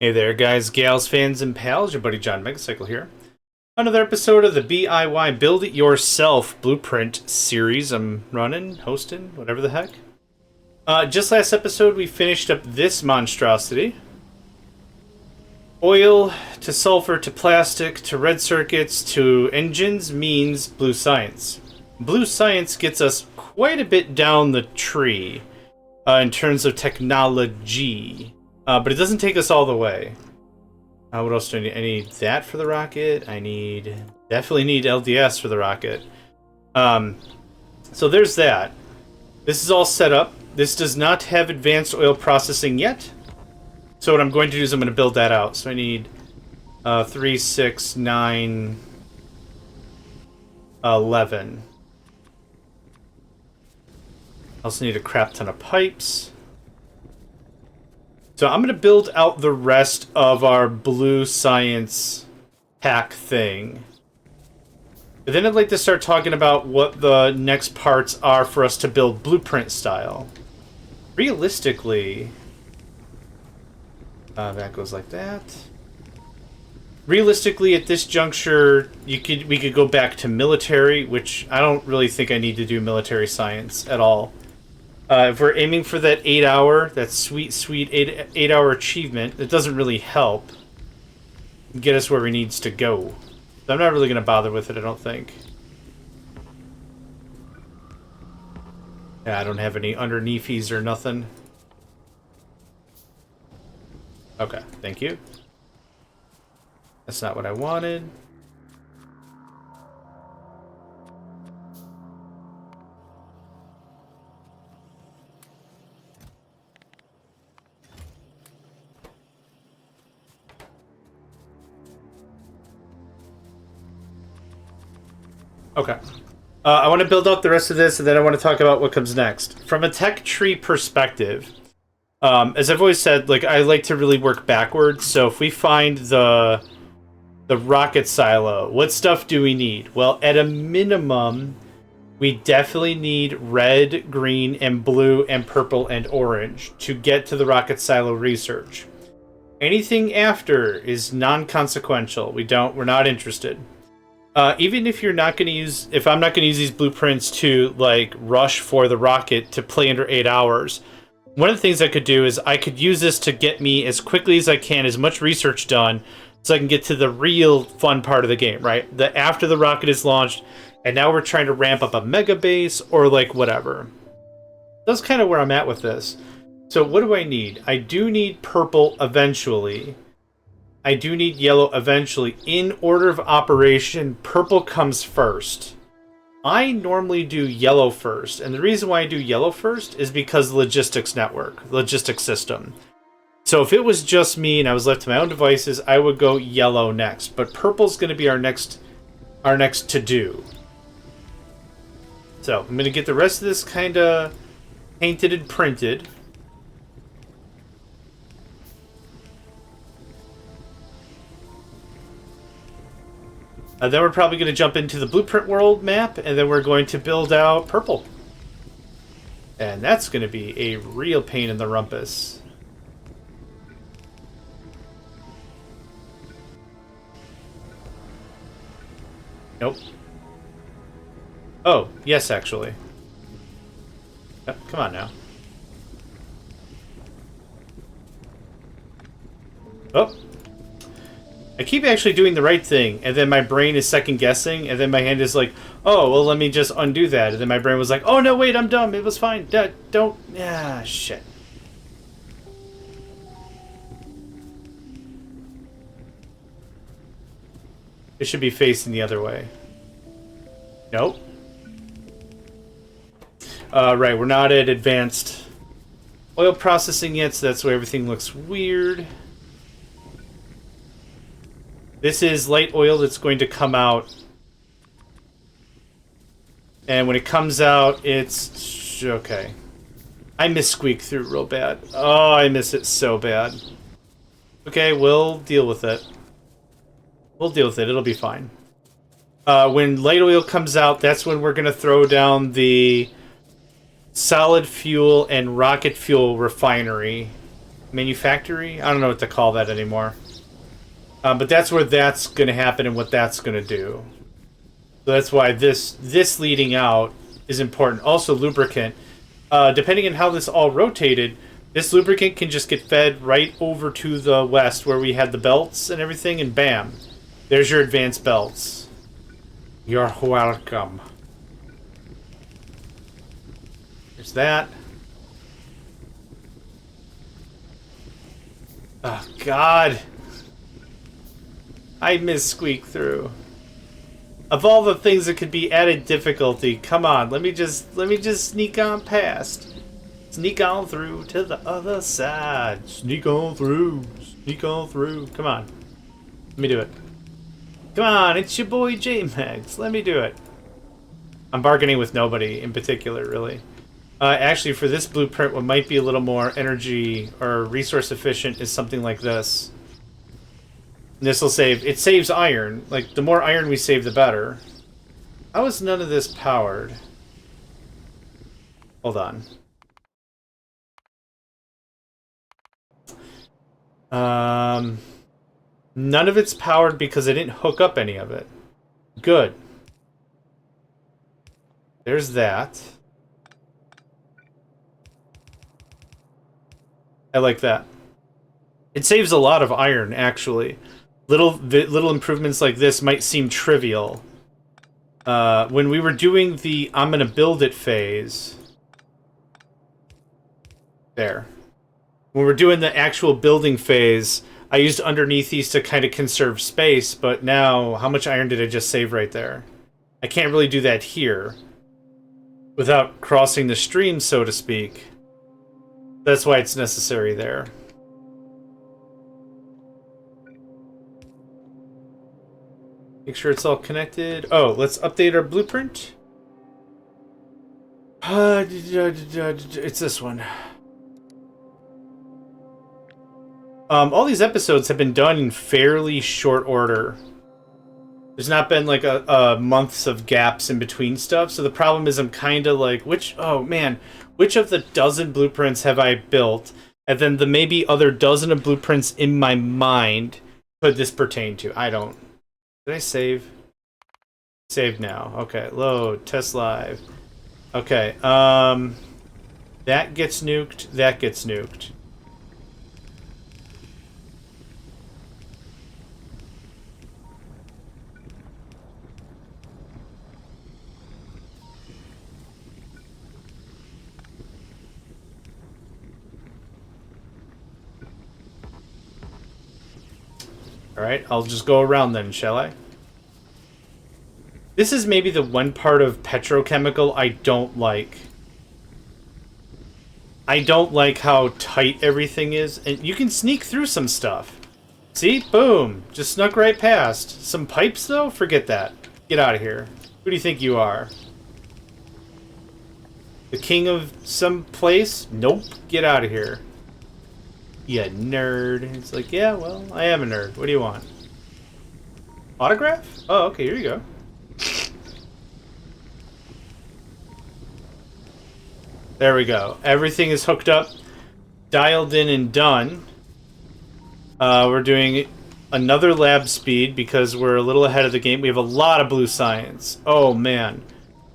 Hey there, guys, gals, fans, and pals. Your buddy JohnMegacycle here. Another episode of the BIY Build It Yourself Blueprint series I'm running, hosting, whatever the heck. Just last episode, we finished up this monstrosity. Oil to sulfur to plastic to red circuits to engines means blue science. Blue science gets us quite a bit down the tree in terms of technology. But it doesn't take us all the way. What else do I need? I need that for the rocket. Definitely need LDS for the rocket. So there's that. This is all set up. This does not have advanced oil processing yet. So what I'm going to do is I'm going to build that out. So I need 3, 6, 9, 11. I also need a crap ton of pipes. So I'm going to build out the rest of our blue science pack thing. But then I'd like to start talking about what the next parts are for us to build blueprint style. Realistically, that goes like that. Realistically, at this juncture, we could go back to military, which I don't really think I need to do military science at all. If we're aiming for that 8-hour, that sweet 8-hour achievement, it doesn't really help get us where we needs to go. So I'm not really going to bother with it, I don't think. Yeah, I don't have any underneathies or nothing. Okay, thank you. That's not what I wanted. Okay. I want to build out the rest of this, and then I want to talk about what comes next. From a tech tree perspective, as I've always said, like I like to really work backwards. So if we find the rocket silo, what stuff do we need? Well, at a minimum, we definitely need red, green, and blue, and purple, and orange to get to the rocket silo research. Anything after is non-consequential. We're not interested. Even if you're not going to use, if I'm not going to use these blueprints to like rush for the rocket to play under 8 hours, one of the things I could do is I could use this to get me as quickly as I can, as much research done, so I can get to the real fun part of the game, right? After the rocket is launched, and now we're trying to ramp up a mega base or like whatever. That's kind of where I'm at with this. So what do I need? I do need purple eventually. I do need yellow eventually. In order of operation, purple comes first. I normally do yellow first, and the reason why I do yellow first is because the logistics system. So if it was just me and I was left to my own devices, I would go yellow next. But purple's going to be our next to-do. So I'm going to get the rest of this kind of painted and printed. Then we're probably going to jump into the blueprint world map, and then we're going to build out purple. And that's going to be a real pain in the rumpus. Nope. Oh, yes, actually. Come on now. Oh. I keep actually doing the right thing, and then my brain is second-guessing, and then my hand is like, oh, well, let me just undo that. And then my brain was like, oh, no, wait, I'm dumb. It was fine. Don't... Ah, shit. It should be facing the other way. Nope. Right, we're not at advanced oil processing yet, so that's why everything looks weird. This is light oil that's going to come out. And when it comes out, it's... Okay. I miss squeak through real bad. Oh, I miss it so bad. Okay, we'll deal with it. We'll deal with it. It'll be fine. When light oil comes out, that's when we're going to throw down the solid fuel and rocket fuel refinery manufactory? I don't know what to call that anymore. But that's where that's going to happen and what that's going to do. So that's why this leading out is important. Also, lubricant. Depending on how this all rotated, this lubricant can just get fed right over to the west where we had the belts and everything, and bam. There's your advanced belts. You're welcome. There's that. Oh, God. I miss Squeak Through. Of all the things that could be added difficulty, come on, let me just sneak on past. Sneak on through to the other side. Sneak on through. Sneak on through. Come on. Let me do it. Come on, it's your boy JMegs. Let me do it. I'm bargaining with nobody in particular, really. Actually, for this blueprint, what might be a little more energy or resource efficient is something like this. And this will save... It saves iron. Like, the more iron we save, the better. How is none of this powered? Hold on. None of it's powered because I didn't hook up any of it. Good. There's that. I like that. It saves a lot of iron, actually. Little improvements like this might seem trivial. When we were doing the I'm gonna build it phase... There. When we're doing the actual building phase, I used underneath these to kind of conserve space, but now, how much iron did I just save right there? I can't really do that here without crossing the stream, so to speak. That's why it's necessary there. Make sure it's all connected. Oh, let's update our blueprint. It's this one. All these episodes have been done in fairly short order. There's not been like a months of gaps in between stuff, so the problem is I'm kind of like, which of the dozen blueprints have I built, and then the maybe other dozen of blueprints in my mind could this pertain to? I don't. Did I save? Save now. Okay, load, test live. Okay, that gets nuked, that gets nuked. Alright, I'll just go around then, shall I? This is maybe the one part of petrochemical I don't like. I don't like how tight everything is, and you can sneak through some stuff. See? Boom! Just snuck right past. Some pipes, though? Forget that. Get out of here. Who do you think you are? The king of some place? Nope. Get out of here. You nerd. It's like, yeah, well, I am a nerd. What do you want? Autograph? Oh, okay, here you go. There we go. Everything is hooked up, dialed in, and done. We're doing another lab speed because we're a little ahead of the game. We have a lot of blue science. Oh, man.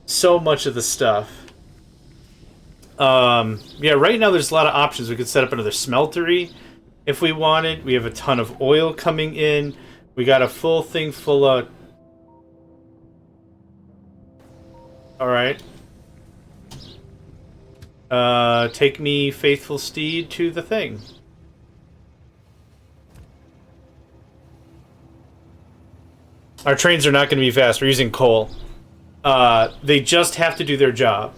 So much of the stuff. Yeah, right now there's a lot of options. We could set up another smeltery if we wanted. We have a ton of oil coming in. We got a full thing full of... Alright. Take me, faithful steed, to the thing. Our trains are not going to be fast. We're using coal. They just have to do their job.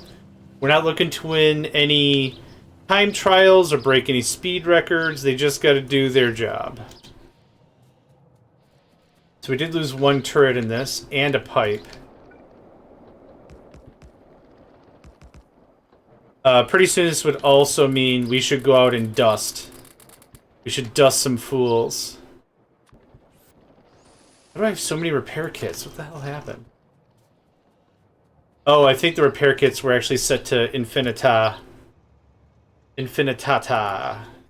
We're not looking to win any time trials or break any speed records. They just got to do their job. So we did lose one turret in this, and a pipe. Pretty soon this would also mean we should go out and dust. We should dust some fools. Why do I have so many repair kits? What the hell happened? Oh, I think the repair kits were actually set to infinitata.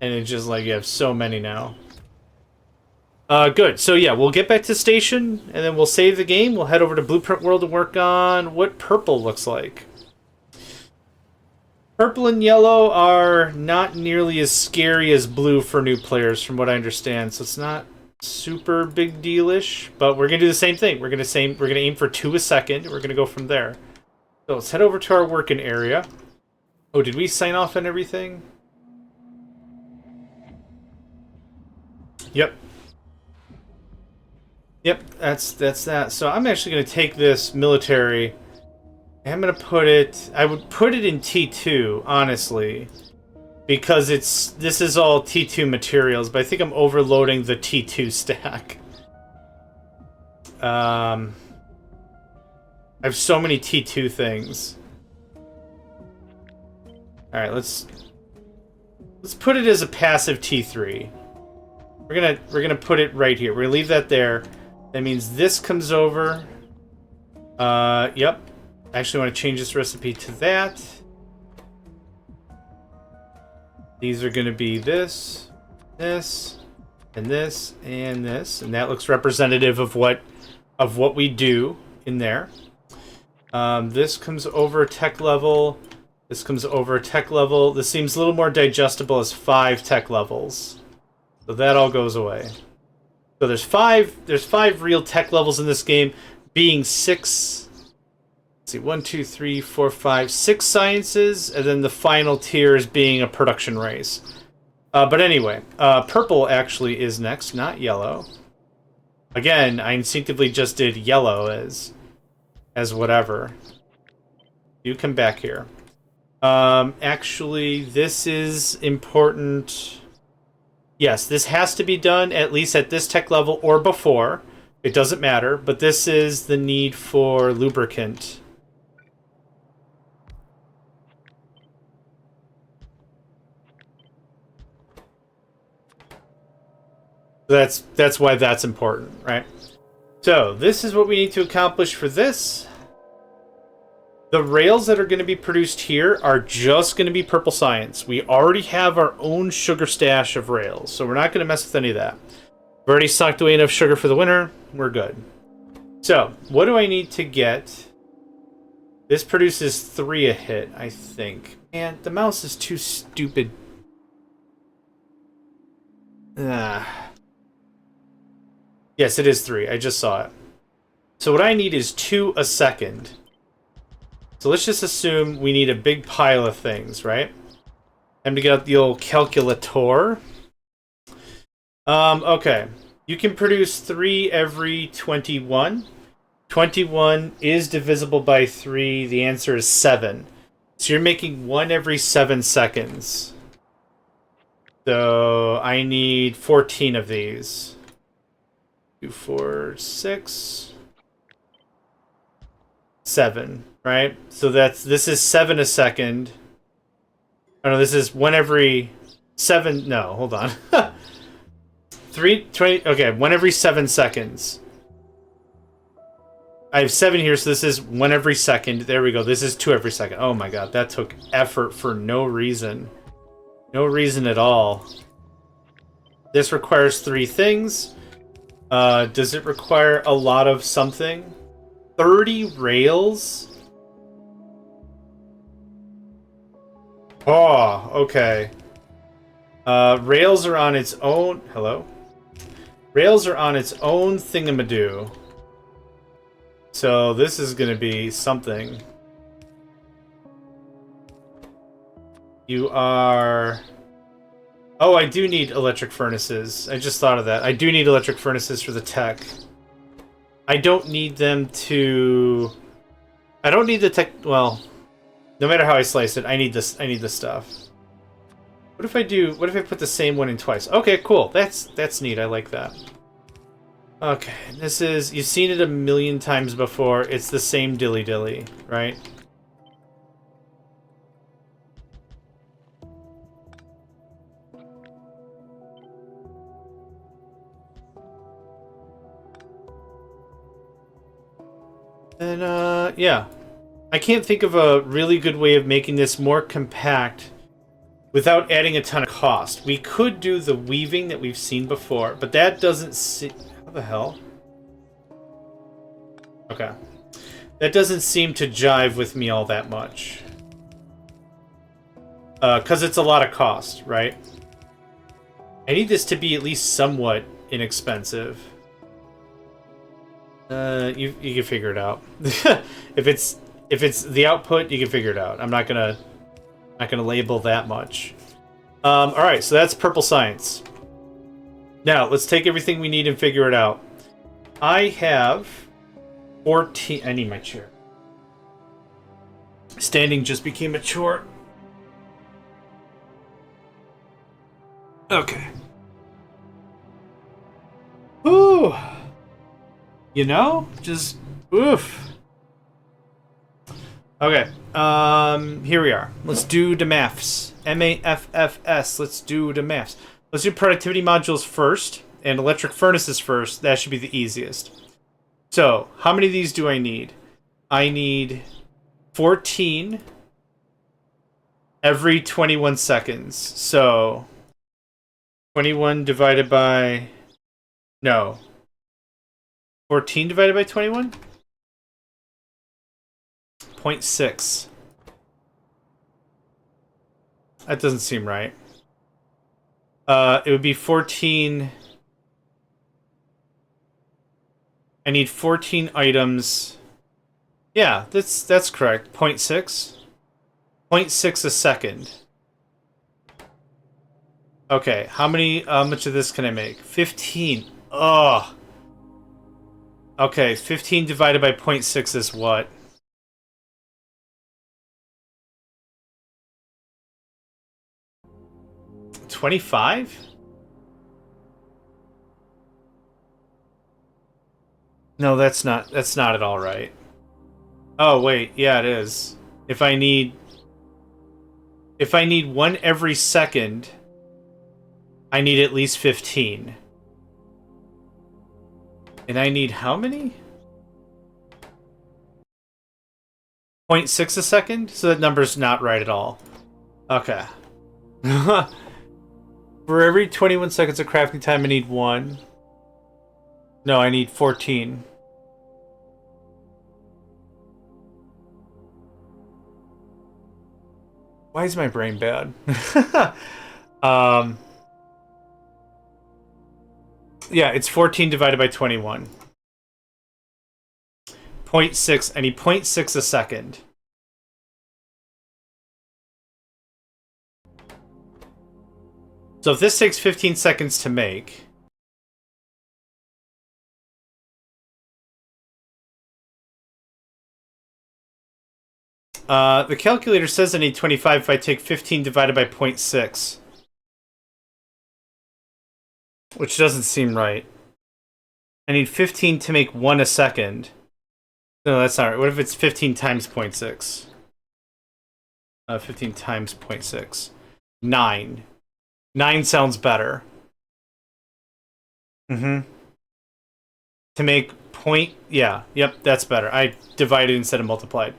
And it's just like you have so many now. Good. So yeah, we'll get back to station, and then we'll save the game. We'll head over to Blueprint World and work on what purple looks like. Purple and yellow are not nearly as scary as blue for new players, from what I understand. So it's not super big deal-ish, but we're gonna do the same thing. We're gonna aim for 2 a second. We're gonna go from there. So let's head over to our working area. Oh, did we sign off on everything? Yep. Yep, that's that. So I'm actually gonna take this military. I'm gonna put it. I would put it in T2, honestly, because this is all T2 materials. But I think I'm overloading the T2 stack. I have so many T2 things. All right, let's put it as a passive T3. We're gonna put it right here. We're gonna leave that there. That means this comes over. Yep. I actually want to change this recipe to that. These are going to be this, this, and this, and this, and that looks representative of what we do in there. This comes over tech level. This comes over tech level. This seems a little more digestible as 5 tech levels, so that all goes away. So there's five real tech levels in this game, being 6. See, 1, 2, 3, 4, 5, 6 sciences, and then the final tier is being a production race. But anyway, purple actually is next, not yellow. Again, I instinctively just did yellow as whatever. You come back here. Actually, this is important. Yes, this has to be done at least at this tech level or before. It doesn't matter, but this is the need for lubricant. That's why that's important, right? So, this is what we need to accomplish for this. The rails that are going to be produced here are just going to be purple science. We already have our own sugar stash of rails, so we're not going to mess with any of that. We've already stocked away enough sugar for the winter. We're good. So, what do I need to get? This produces 3 a hit, I think. Man, the mouse is too stupid. Yes, it is 3. I just saw it. So what I need is 2 a second. So let's just assume we need a big pile of things, right? Time to get out the old calculator. Okay. You can produce 3 every 21. 21 is divisible by 3. The answer is 7. So you're making 1 every 7 seconds. So I need 14 of these. 2, 4, 6, 7, right? So this is 7 a second. Oh no, this is 1 every 7. No, hold on. 20. Okay, 1 every 7 seconds. I have 7 here, so this is 1 every second. There we go. This is 2 every second. Oh my god, that took effort for no reason. No reason at all. This requires 3 things. Does it require a lot of something? 30 rails? Oh, okay. Rails are on its own... Hello? Rails are on its own thingamadoo. So this is going to be something. You are... Oh, I do need electric furnaces. I just thought of that. I do need electric furnaces for the tech. I don't need them to... I don't need the tech... Well, no matter how I slice it, I need this. I need this stuff. What if I do... What if I put the same one in twice? Okay, cool. That's neat. I like that. Okay, this is... You've seen it a million times before. It's the same dilly-dilly, right? And, yeah. I can't think of a really good way of making this more compact without adding a ton of cost. We could do the weaving that we've seen before, but that doesn't seem... How the hell? Okay. That doesn't seem to jive with me all that much. Because it's a lot of cost, right? I need this to be at least somewhat inexpensive. You can figure it out. if it's the output, you can figure it out. I'm not gonna label that much. All right, so that's purple science. Now let's take everything we need and figure it out. I have 14. I need my chair. Standing just became a chore. Okay. Ooh. You know, just oof. Okay. Here we are. Let's do the maths. MAFFS. Let's do the maths. Let's do productivity modules first and electric furnaces first. That should be the easiest. So, how many of these do I need? I need 14 every 21 seconds. So, 21 divided by... No. 14 divided by 21? 0.6. That doesn't seem right. It would be 14... I need 14 items. Yeah, that's correct. 0.6? 0.6 a second. Okay, how much of this can I make? 15. Ugh. Okay, 15 divided by 0.6 is what? $25? No, that's not at all right. Oh wait, yeah it is. If I need one every second, I need at least 15. And I need how many? 0.6 a second? So that number's not right at all. Okay. For every 21 seconds of crafting time, I need 1. No, I need 14. Why is my brain bad? Yeah, it's 14 divided by 21. 0.6. I need 0.6 a second. So if this takes 15 seconds to make... the calculator says I need 25 if I take 15 divided by 0.6. Which doesn't seem right. I need 15 to make 1 a second. No, that's not right. What if it's 15 times 0.6? 15 times 0.6. 9. 9 sounds better. To make point... Yeah, yep, that's better. I divided instead of multiplied.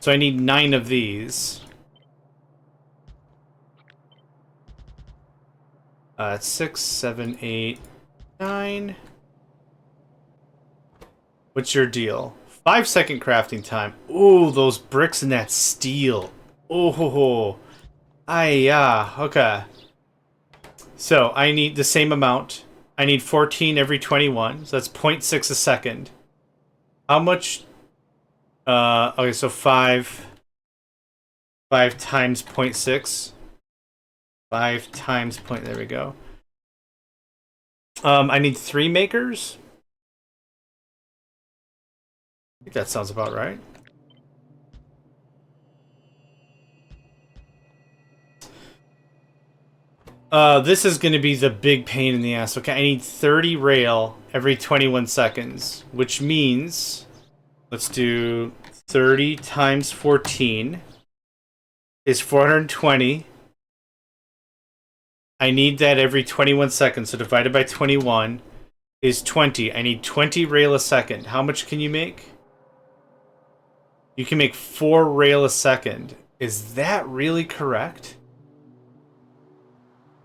So I need 9 of these. It's 6, 7, 8, 9. What's your deal? 5-second crafting time. Ooh, those bricks and that steel. Oh, okay. So I need the same amount. I need 14 every 21. So that's 0.6 a second. How much? Okay, so 5 times 0.6. 5 times point. There we go. I need 3 makers. I think that sounds about right. This is going to be the big pain in the ass. Okay, I need 30 rail every 21 seconds, which means let's do 30 times 14 is 420. I need that every 21 seconds, so divided by 21 is 20. I need 20 rail a second. How much can you make? You can make 4 rail a second. Is that really correct?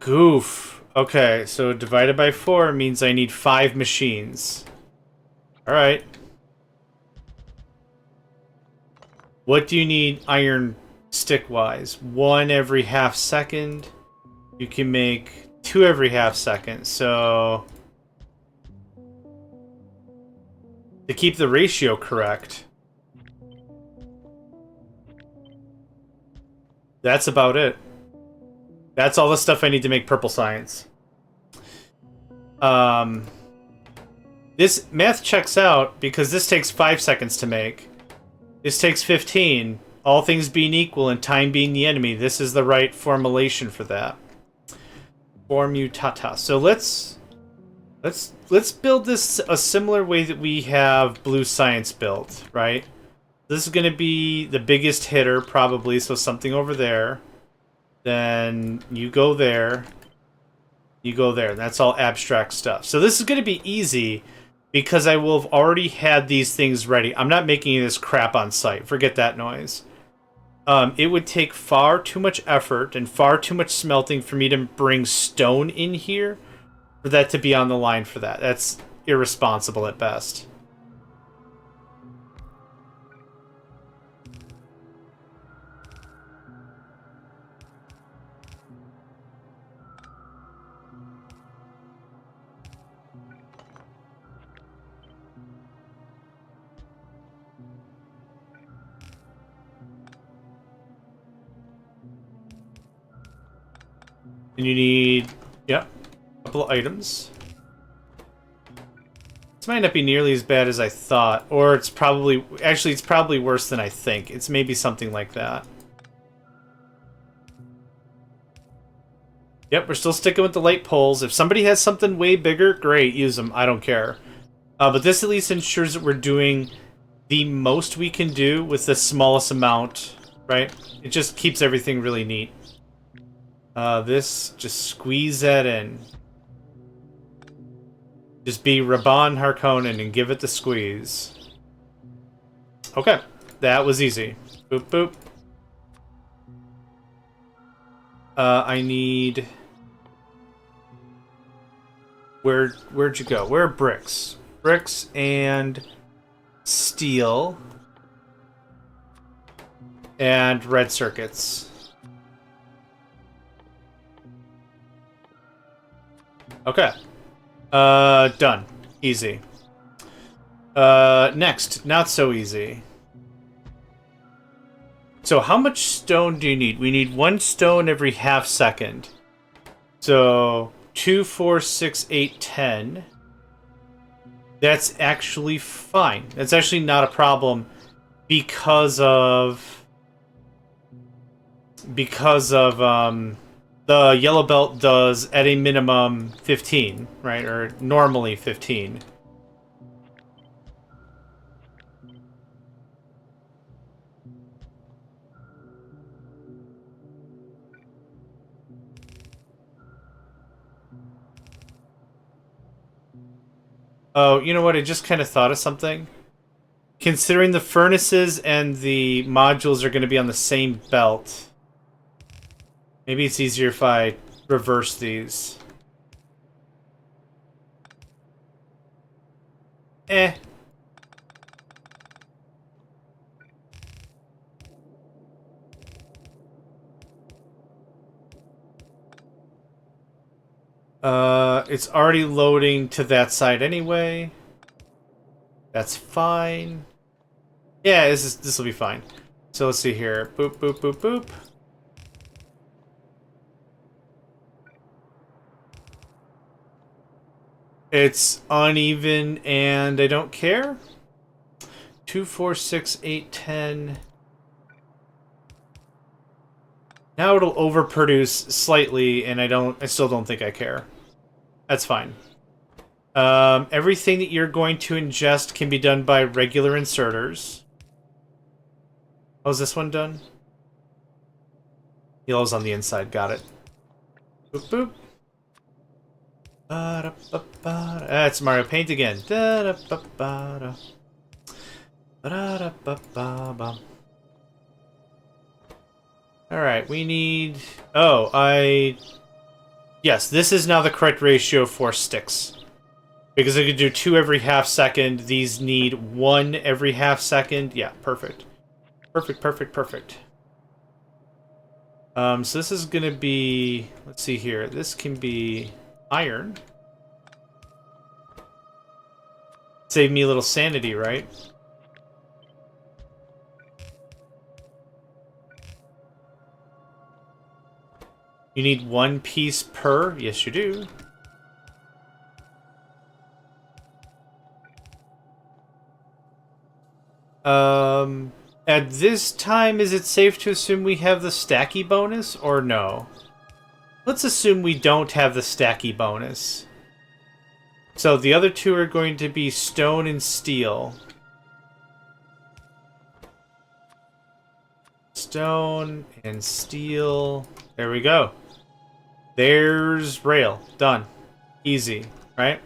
Goof. Okay, so divided by 4 means I need 5 machines. Alright. What do you need iron stick-wise? 1 every half second. You can make 2 every half second, so... to keep the ratio correct... that's about it. That's all the stuff I need to make purple science. This math checks out because this takes 5 seconds to make. This takes 15. All things being equal and time being the enemy, this is the right formulation for that. Formutata. So let's build this a similar way that we have blue science built, right? This is going to be the biggest hitter probably, so something over there. Then you go there. You go there. That's all abstract stuff. So this is going to be easy because I will have already had these things ready. I'm not making this crap on site. Forget that noise. It would take far too much effort and far too much smelting for me to bring stone in here for that to be on the line for that. That's irresponsible at best. And you need, yep, a couple of items. This might not be nearly as bad as I thought, or it's probably, actually it's probably worse than I think. It's maybe something like that. Yep, we're still sticking with the light poles. If somebody has something way bigger, great, use them. I don't care. But this at least ensures that we're doing the most we can do with the smallest amount, right? It just keeps everything really neat. This, just squeeze that in. Just be Rabban Harkonnen and give it the squeeze. Okay, that was easy. Boop, boop. I need... Where'd you go? Where are bricks? Bricks and steel. And red circuits. Okay. Done. Easy. Next. Not so easy. So how much stone do you need? We need 1 stone every half second. So 2, 4, 6, 8, 10. That's actually fine. That's actually not a problem because of the yellow belt does at a minimum 15, right? Or normally 15. Oh, you know what? I just kind of thought of something. Considering the furnaces and the modules are going to be on the same belt, maybe it's easier if I reverse these. Eh. It's already loading to that side anyway. That's fine. Yeah, this will be fine. So let's see here. Boop, boop, boop, boop. It's uneven and I don't care. 2, 4, 6, 8, 10. Now it'll overproduce slightly and I still don't think I care. That's fine. Everything that you're going to ingest can be done by regular inserters. How's this one done? Yellow's on the inside, got it. Boop, boop. It's Mario Paint again. Alright, we need... Oh, Yes, this is now the correct ratio for sticks. Because I could do 2 every half second. These need 1 every half second. Yeah, perfect. Perfect, perfect, perfect. So this is going to be... Let's see here. This can be iron. Save me a little sanity, right? You need 1 piece per? Yes, you do. At this time, is it safe to assume we have the stacky bonus, or no? Let's assume we don't have the stacky bonus. So the other 2 are going to be stone and steel. Stone and steel. There we go. There's rail. Done. Easy, right?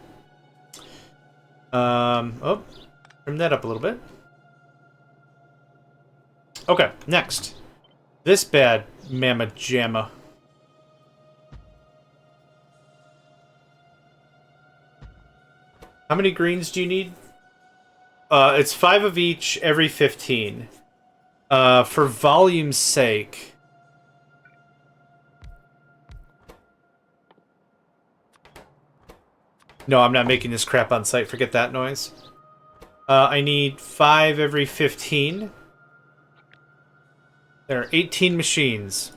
Oh, trim that up a little bit. Okay, next. This bad mamma jamma. How many greens do you need? It's 5 of each every 15. For volume's sake. No, I'm not making this crap on site. Forget that noise. I need 5 every 15. There are 18 machines.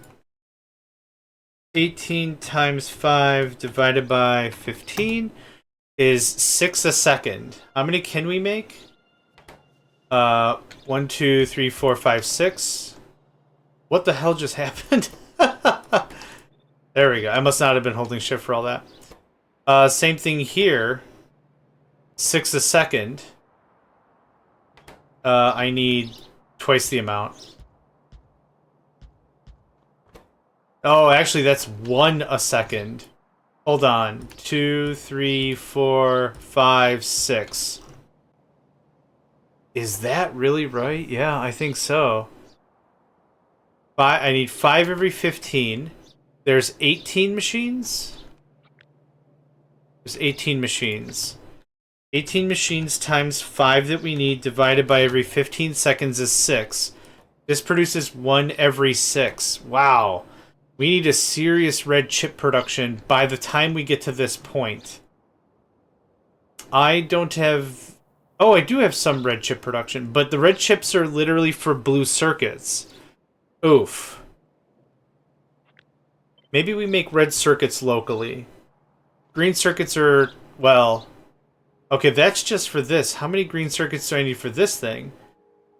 18 times 5 divided by 15 is 6 a second. How many can we make? 1, 2, 3, 4, 5, 6. What the hell just happened? There we go. I must not have been holding shift for all that. Same thing here. 6 a second. I need twice the amount. Oh, actually, that's 1 a second. Hold on. 2, 3, 4, 5, 6. Is that really right? Yeah, I think so. I need 5 every 15. There's 18 machines? There's 18 machines. 18 machines times 5 that we need divided by every 15 seconds is 6. This produces 1 every 6. Wow. We need a serious red chip production by the time we get to this point. I don't have... Oh, I do have some red chip production, but the red chips are literally for blue circuits. Oof. Maybe we make red circuits locally. Green circuits are... Well... Okay, that's just for this. How many green circuits do I need for this thing?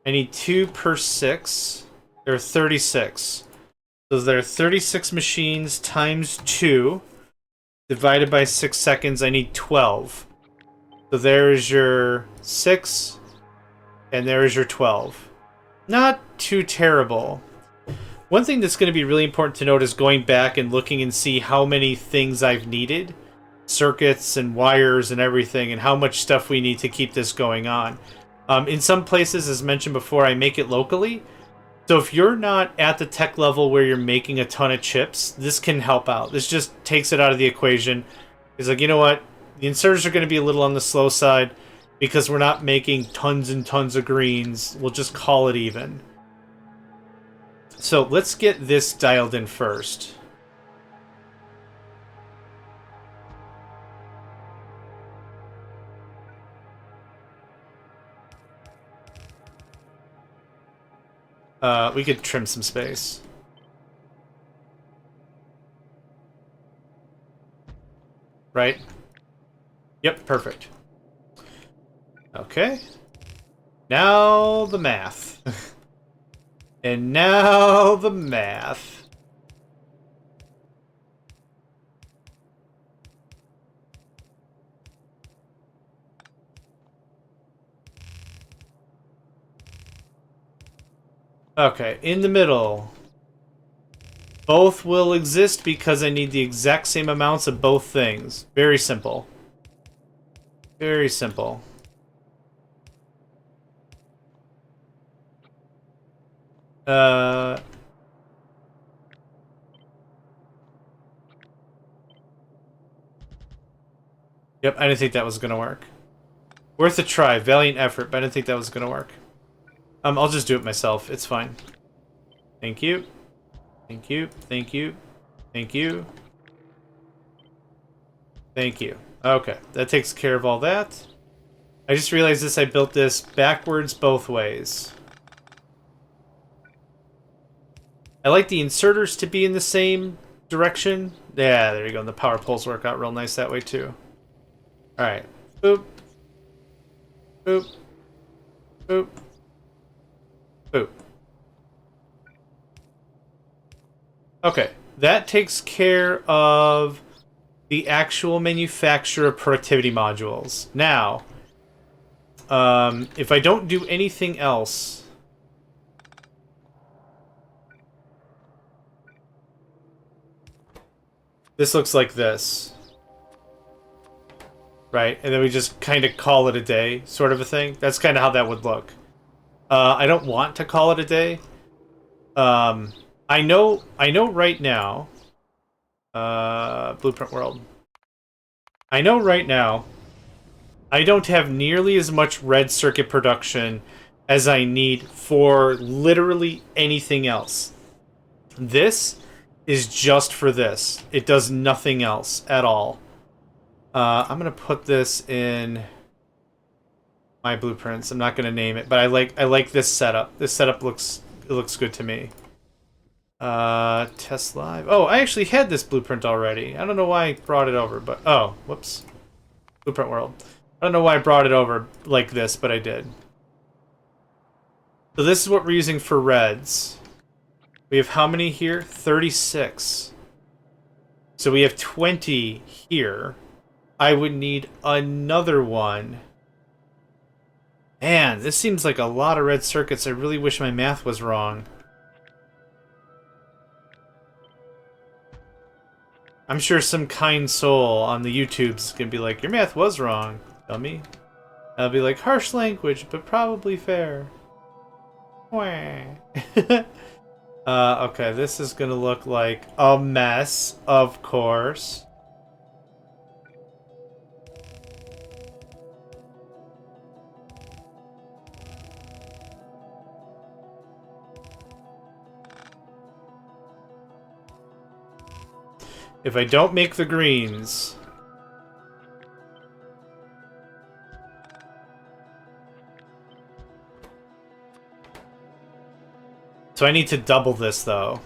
I need 2 per 6. There are 36. So there are 36 machines times 2. Divided by 6 seconds, I need 12. So there is your 6. And there is your 12. Not too terrible. One thing that's going to be really important to note is going back and looking and see how many things I've needed. Circuits and wires and everything, and how much stuff we need to keep this going on. In some places, as mentioned before, I make it locally. So if you're not at the tech level where you're making a ton of chips, this can help out. This just takes it out of the equation. It's like, you know what? The inserters are going to be a little on the slow side because we're not making tons and tons of greens. We'll just call it even. So let's get this dialed in first. We could trim some space. Right? Yep, perfect. Okay. Now the math. And now the math. Okay, in the middle. Both will exist because I need the exact same amounts of both things. Very simple. Very simple. Uh... Yep, I didn't think that was gonna work. Worth a try, valiant effort, but I didn't think that was gonna work. I'll just do it myself. It's fine. Thank you. Thank you. Thank you. Thank you. Thank you. Okay, that takes care of all that. I just realized this. I built this backwards both ways. I like the inserters to be in the same direction. Yeah, there you go. And the power poles work out real nice that way too. Alright. Boop. Boop. Boop. Boop. Okay. That takes care of the actual manufacture of productivity modules. Now, if I don't do anything else... This looks like this. Right? And then we just kind of call it a day, sort of a thing. That's kind of how that would look. I don't want to call it a day. I know right now... Blueprint World. I know right now I don't have nearly as much red circuit production as I need for literally anything else. This is just for this. It does nothing else at all. I'm gonna put this in my blueprints. I'm not gonna name it, but I like this setup. This setup looks good to me. Test live. Oh, I actually had this blueprint already. I don't know why I brought it over, but oh, whoops. Blueprint World. I don't know why I brought it over like this, but I did. So this is what we're using for reds. We have how many here? 36. So we have 20 here. I would need another one. Man, this seems like a lot of red circuits. I really wish my math was wrong. I'm sure some kind soul on the YouTube's gonna be like, your math was wrong, dummy. I'll be like, harsh language, but probably fair. Okay, this is gonna look like a mess, of course. If I don't make the greens... So I need to double this, though.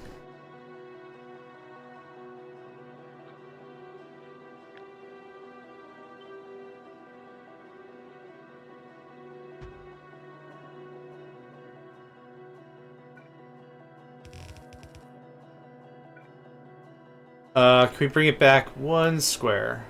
Can we bring it back one square?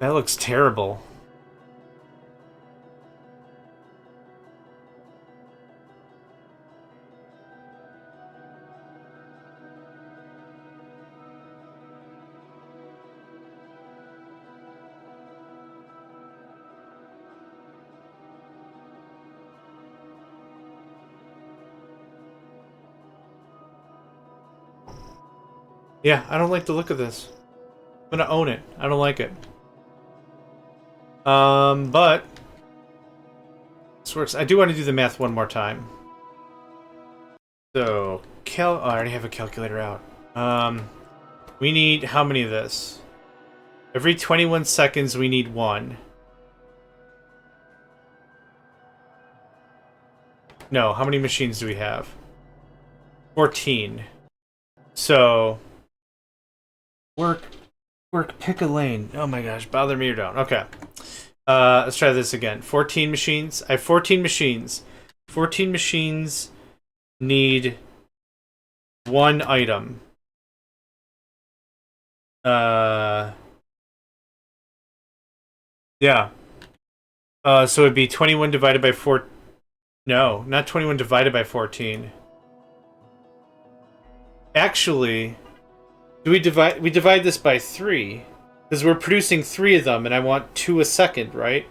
That looks terrible. Yeah, I don't like the look of this. I'm gonna own it. I don't like it. But this works. I do want to do the math one more time. So, oh, I already have a calculator out. We need how many of this? Every 21 seconds we need one. No, how many machines do we have? 14. So, work, pick a lane. Oh my gosh, bother me or don't. Okay. Let's try this again. 14 machines. I have 14 machines. 14 machines need one item. Yeah. So it'd be 21 divided by 4. No, not 21 divided by 14. Actually, Do we divide this by 3? Because we're producing 3 of them, and I want 2 a second, right?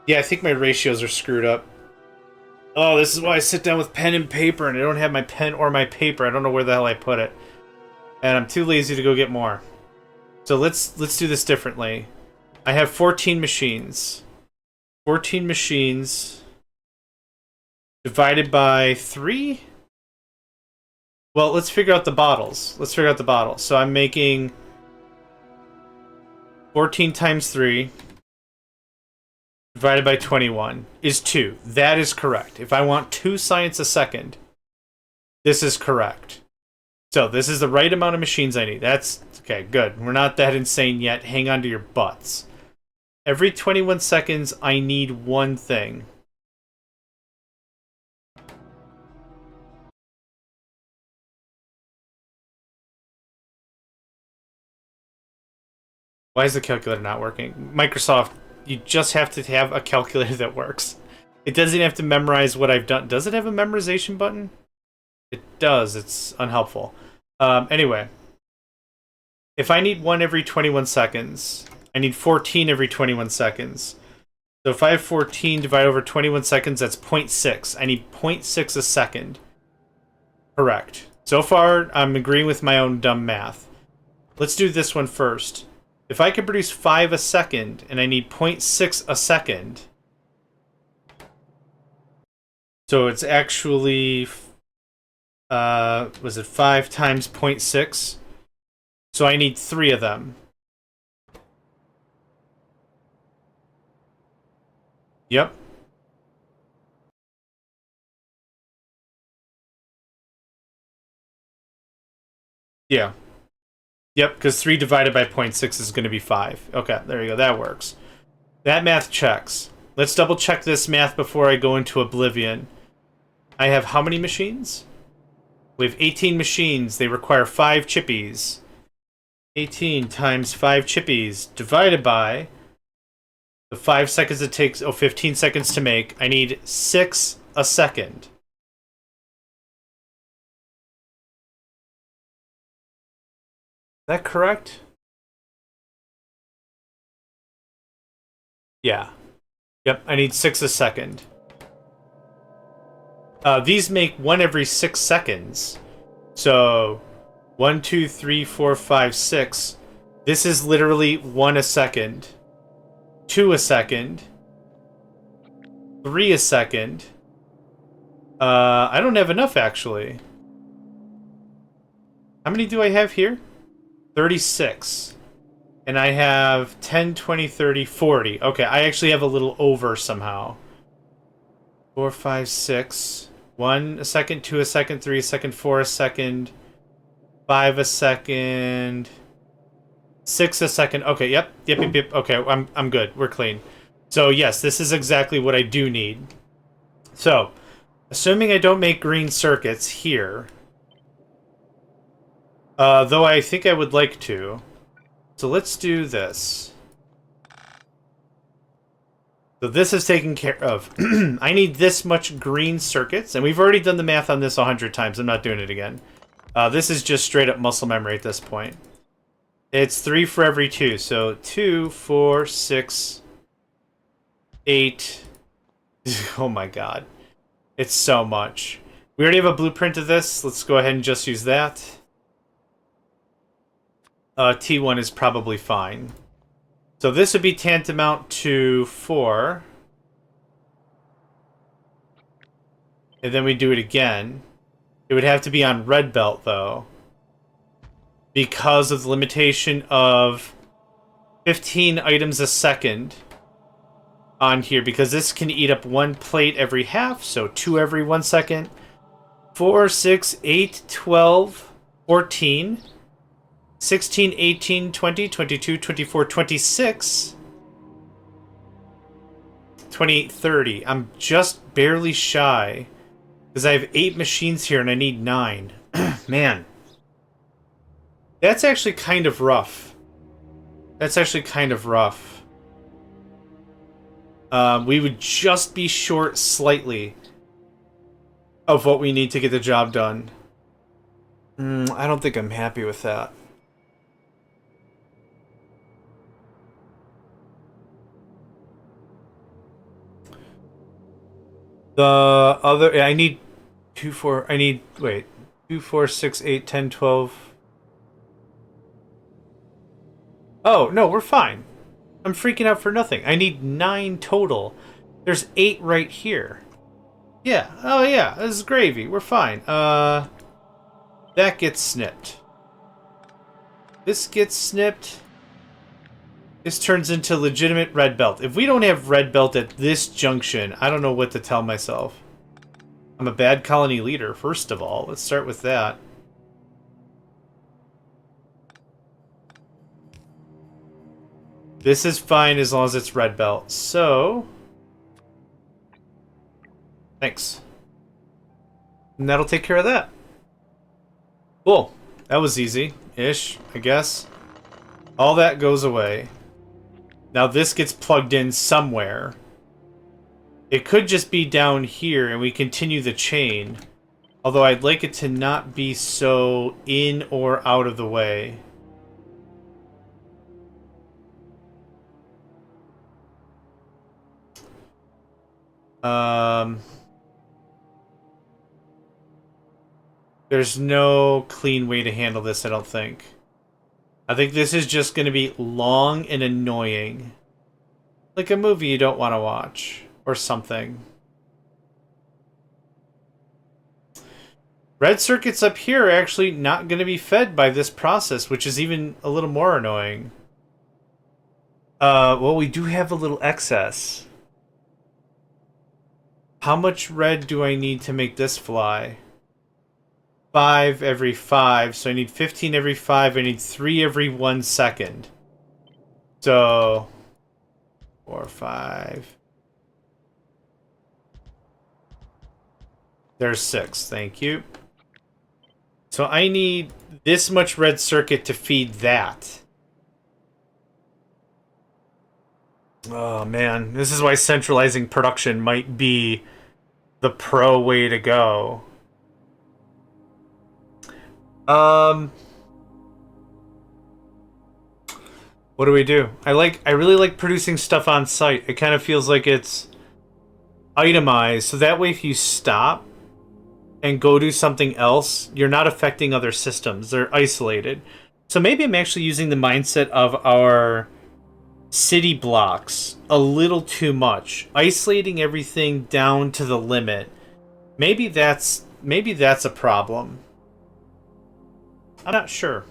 Yeah, I think my ratios are screwed up. Oh, this is why I sit down with pen and paper, and I don't have my pen or my paper. I don't know where the hell I put it. And I'm too lazy to go get more. So let's do this differently. I have 14 machines. 14 machines divided by 3? Well, let's figure out the bottles. Let's figure out the bottles. So I'm making 14 times 3 divided by 21 is 2. That is correct. If I want 2 science a second, this is correct. So this is the right amount of machines I need. That's okay, good. We're not that insane yet. Hang on to your butts. Every 21 seconds, I need one thing. Why is the calculator not working? Microsoft, you just have to have a calculator that works. It doesn't have to memorize what I've done. Does it have a memorization button? It does. It's unhelpful. Anyway. If I need 1 every 21 seconds, I need 14 every 21 seconds. So if I have 14 divided over 21 seconds, that's 0.6. I need 0.6 a second. Correct. So far, I'm agreeing with my own dumb math. Let's do this one first. If I can produce 5 a second, and I need 0.6 a second, so it's actually, was it 5 times 0.6? So I need 3 of them. Yep. Yeah. Yep, because 3 divided by 0.6 is going to be 5. Okay, there you go. That works. That math checks. Let's double check this math before I go into oblivion. I have how many machines? We have 18 machines. They require 5 chippies. 18 times 5 chippies divided by the 5 seconds it takes, 15 seconds to make. I need 6 a second. Is that correct? Yeah. Yep, I need 6 a second. These make 1 every 6 seconds. So 1, 2, 3, 4, 5, 6. This is literally 1 a second. 2 a second. 3 a second. I don't have enough, actually. How many do I have here? 36. And I have 10, 20, 30, 40. Okay, I actually have a little over somehow. 4, 5, 6. 1 a second, 2 a second, 3 a second, 4 a second, 5 a second, 6 a second. Okay, yep. Okay, I'm good. We're clean. So yes, this is exactly what I do need. So, assuming I don't make green circuits here, though I think I would like to. So let's do this. So this is taken care of. I need this much green circuits, and we've already done the math on this 100 times. I'm not doing it again. This is just straight up muscle memory at this point. It's 3 for every 2. So 2, 4, 6, 8. Oh my god. It's so much. We already have a blueprint of this. Let's go ahead and just use that. T1 is probably fine. So this would be tantamount to 4. And then we do it again. It would have to be on red belt, though. Because of the limitation of 15 items a second on here. Because this can eat up 1 plate every half, so 2 every 1 second. 4, 6, 8, 12, 14... 16, 18, 20, 22, 24, 26, 28, 30. I'm just barely shy. Because I have 8 machines here and I need 9. Man. That's actually kind of rough. That's actually kind of rough. We would just be short slightly of what we need to get the job done. I don't think I'm happy with that. The other, I need 2, 4, I need, wait, 2, 4, 6, 8, 10, 12. Oh, no, we're fine. I'm freaking out for nothing. I need 9 total. There's 8 right here. Yeah, oh yeah, this is gravy. We're fine. That gets snipped. This gets snipped. This turns into legitimate red belt. If we don't have red belt at this junction, I don't know what to tell myself. I'm a bad colony leader, first of all. Let's start with that. This is fine as long as it's red belt. So... thanks. And that'll take care of that. Cool. That was easy-ish, I guess. All that goes away. Now this gets plugged in somewhere. It could just be down here and we continue the chain. Although I'd like it to not be so in or out of the way. There's no clean way to handle this, I don't think. I think this is just going to be long and annoying. Like a movie you don't want to watch. Or something. Red circuits up here are actually not going to be fed by this process, which is even a little more annoying. Well, we do have a little excess. How much red do I need to make this fly? 5 every 5, so I need 15 every 5. I need 3 every 1 second. So 4, 5. There's 6, thank you. So I need this much red circuit to feed that. Oh man, this is why centralizing production might be the pro way to go. What do we do? I really like producing stuff on site. It kind of feels like it's itemized, so that way if you stop and go do something else, you're not affecting other systems. They're isolated. So maybe I'm actually using the mindset of our city blocks a little too much. Isolating everything down to the limit. Maybe that's a problem. I'm not sure.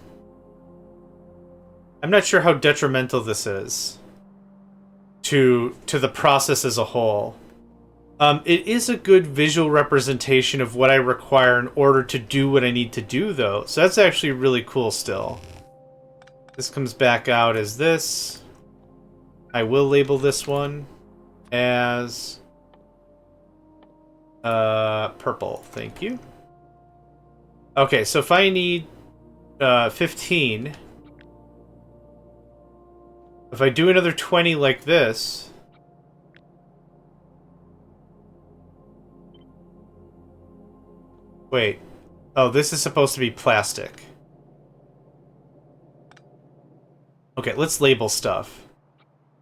I'm not sure how detrimental this is to the process as a whole. It is a good visual representation of what I require in order to do what I need to do, though. So that's actually really cool still. This comes back out as this. I will label this one as purple. Thank you. Okay, so if I need 15... if I do another 20 like this... wait. Oh, this is supposed to be plastic. Okay, let's label stuff.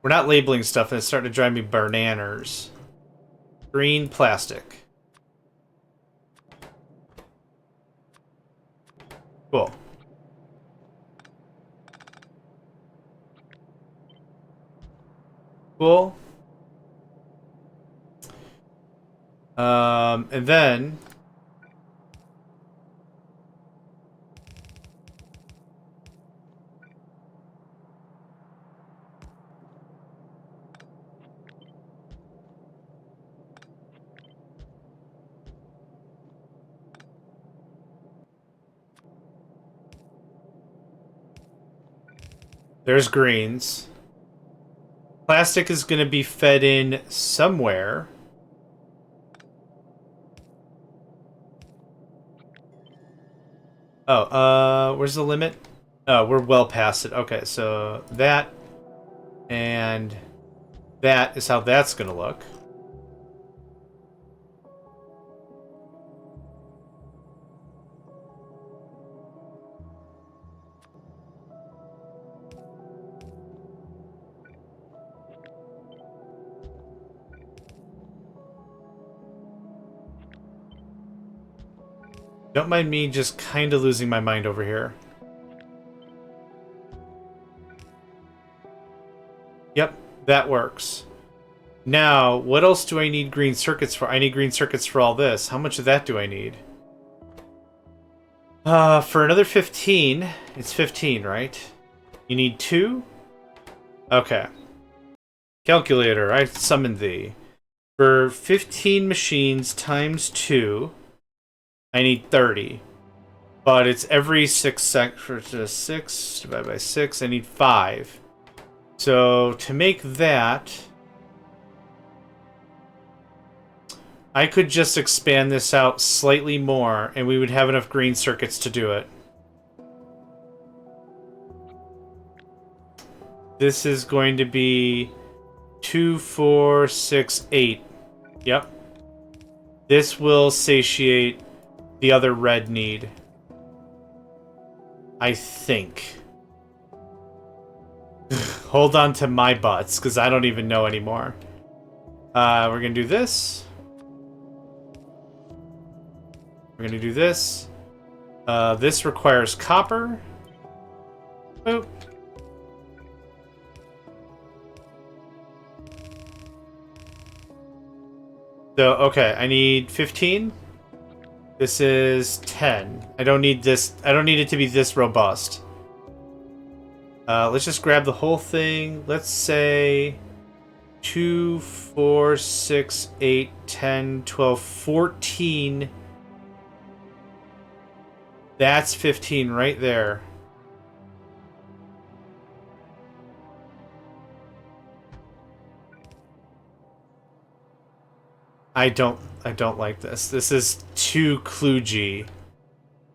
We're not labeling stuff and it's starting to drive me bananas. Green plastic. Cool. Cool. And then... there's greens. Plastic is going to be fed in somewhere. Oh, where's the limit? Oh, we're well past it. Okay, so that and that is how that's going to look. Don't mind me just kind of losing my mind over here. Yep, that works. Now, what else do I need green circuits for? I need green circuits for all this. How much of that do I need? For another 15, it's 15, right? You need 2? Okay. Calculator, I summoned thee. For 15 machines times 2, I need 30. But it's every 6 for 6 divided by 6, I need 5. So, to make that, I could just expand this out slightly more, and we would have enough green circuits to do it. This is going to be 2, 4, 6, 8. Yep. This will satiate the other red need. I think. Hold on to my butts, because I don't even know anymore. We're going to do this. We're going to do this. This requires copper. Boop. So, okay, I need 15. This is 10. I don't need this. I don't need it to be this robust. Let's just grab the whole thing. Let's say 2, 4, 6, 8, 10, 12, 14. That's 15 right there. I don't like this. This is too kludgy.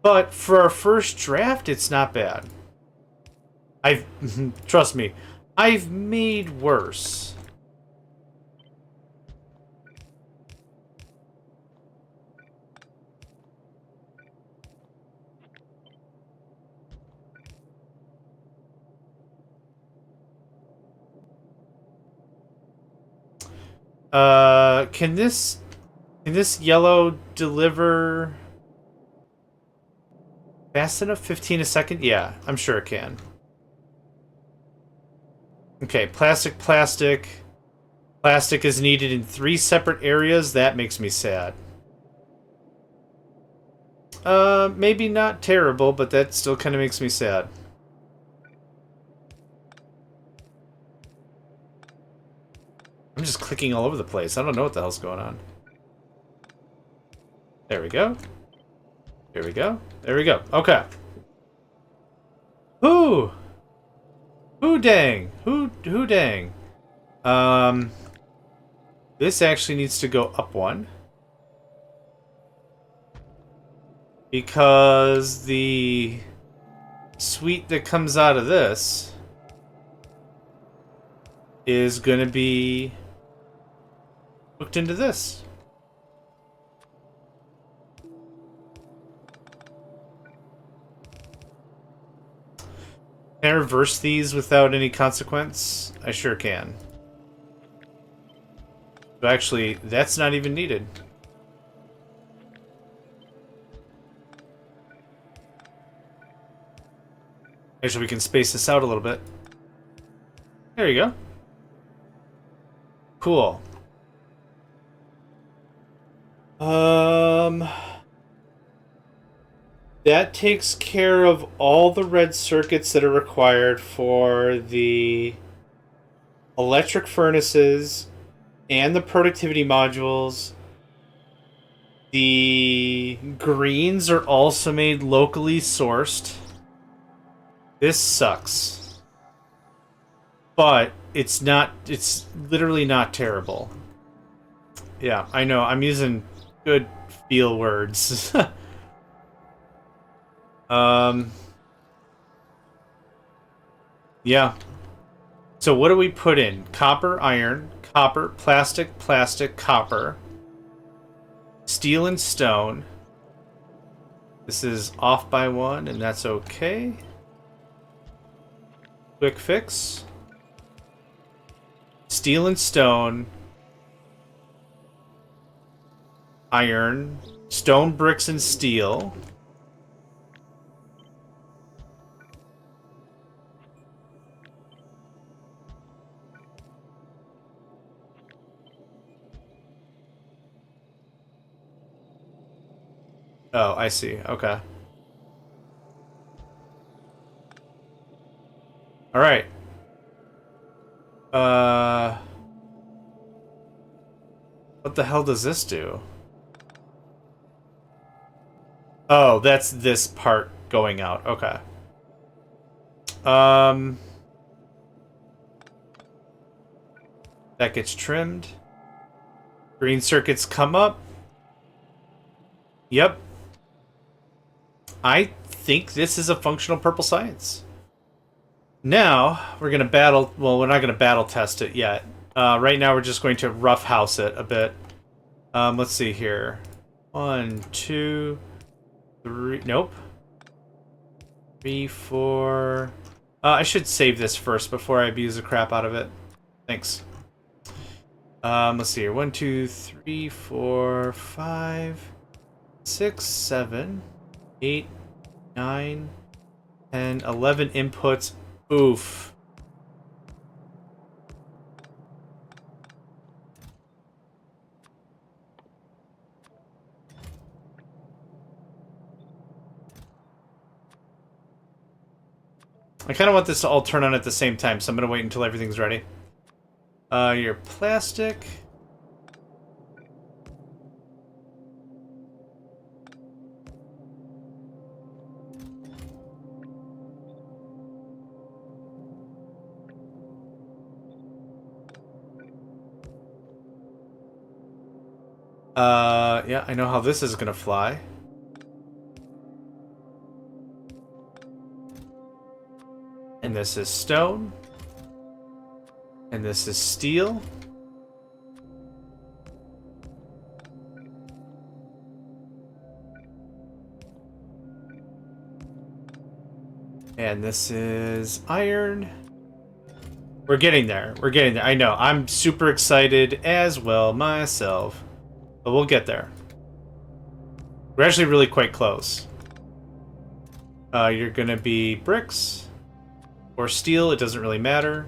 But for our first draft, it's not bad. Trust me, I've made worse. Can this yellow deliver fast enough? 15 a second? Yeah, I'm sure it can. Okay, plastic. Plastic is needed in 3 separate areas. That makes me sad. Maybe not terrible, but that still kind of makes me sad. I'm just clicking all over the place. I don't know what the hell's going on. There we go. Here we go. There we go. Okay. Whoo! Whoo dang! Whoo dang! This actually needs to go up 1. Because the sweet that comes out of this is gonna be hooked into this. Can I reverse these without any consequence? I sure can. So actually, that's not even needed. Actually, we can space this out a little bit. There you go. Cool. That takes care of all the red circuits that are required for the electric furnaces and the productivity modules. The greens are also made locally sourced. This sucks. But it's literally not terrible. Yeah, I know, I'm using good feel words. Yeah. So what do we put in? Copper, iron, copper, plastic, copper, steel and stone. This is off by 1, and that's okay. Quick fix. Steel and stone. Iron, Stone, bricks, and steel. Oh, I see. Okay. All right. What the hell does this do? Oh, that's this part going out. Okay. That gets trimmed. Green circuits come up. Yep. I think this is a functional purple science. Now, we're going to battle... Well, we're not going to battle test it yet. Right now, we're just going to roughhouse it a bit. Let's see here. 1, 2, 3... Nope. 3, 4... I should save this first before I abuse the crap out of it. Thanks. Let's see here. 1, 2, 3, 4, 5, 6, 7, 8, 9, 10, 11 inputs. Oof. I kind of want this to all turn on at the same time, so I'm going to wait until everything's ready. Your plastic. Yeah, I know how this is gonna fly. And this is stone. And this is steel. And this is iron. We're getting there. We're getting there. I know. I'm super excited as well myself. But we'll get there. We're actually really quite close. You're gonna be bricks or steel, it doesn't really matter.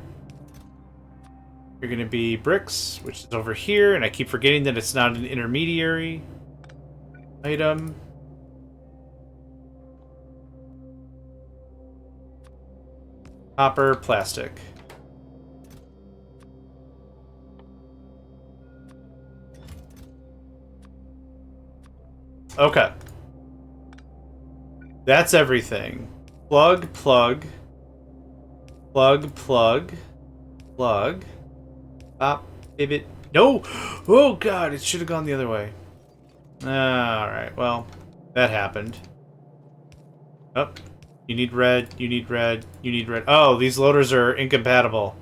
You're gonna be bricks, which is over here, and I keep forgetting that it's not an intermediary item. Copper, plastic. Okay. That's everything. Plug, plug. Plug, plug. Plug. Pop, pivot. No! Oh god, it should have gone the other way. Alright, well, that happened. Oh, you need red, you need red, you need red. Oh, these loaders are incompatible.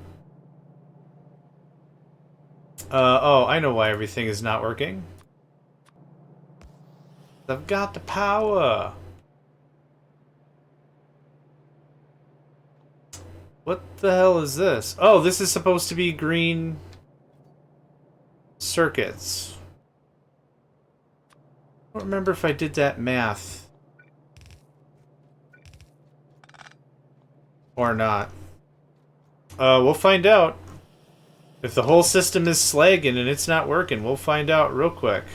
Oh, I know why everything is not working. I've got the power. What the hell is this? Oh, this is supposed to be green circuits. I don't remember if I did that math. Or not. We'll find out. If the whole system is slagging and it's not working, we'll find out real quick.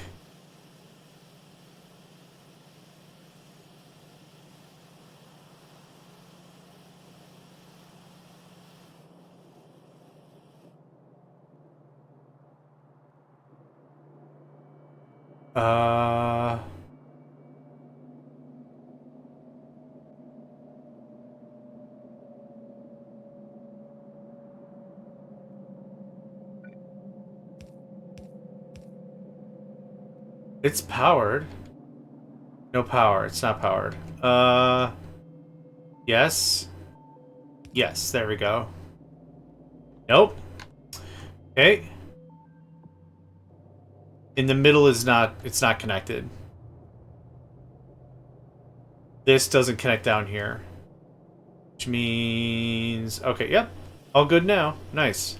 It's powered. No power. It's not powered. Yes. Yes, there we go. Nope. Okay. In the middle is not, it's not connected. This doesn't connect down here. Which means... Okay, yep. All good now. Nice.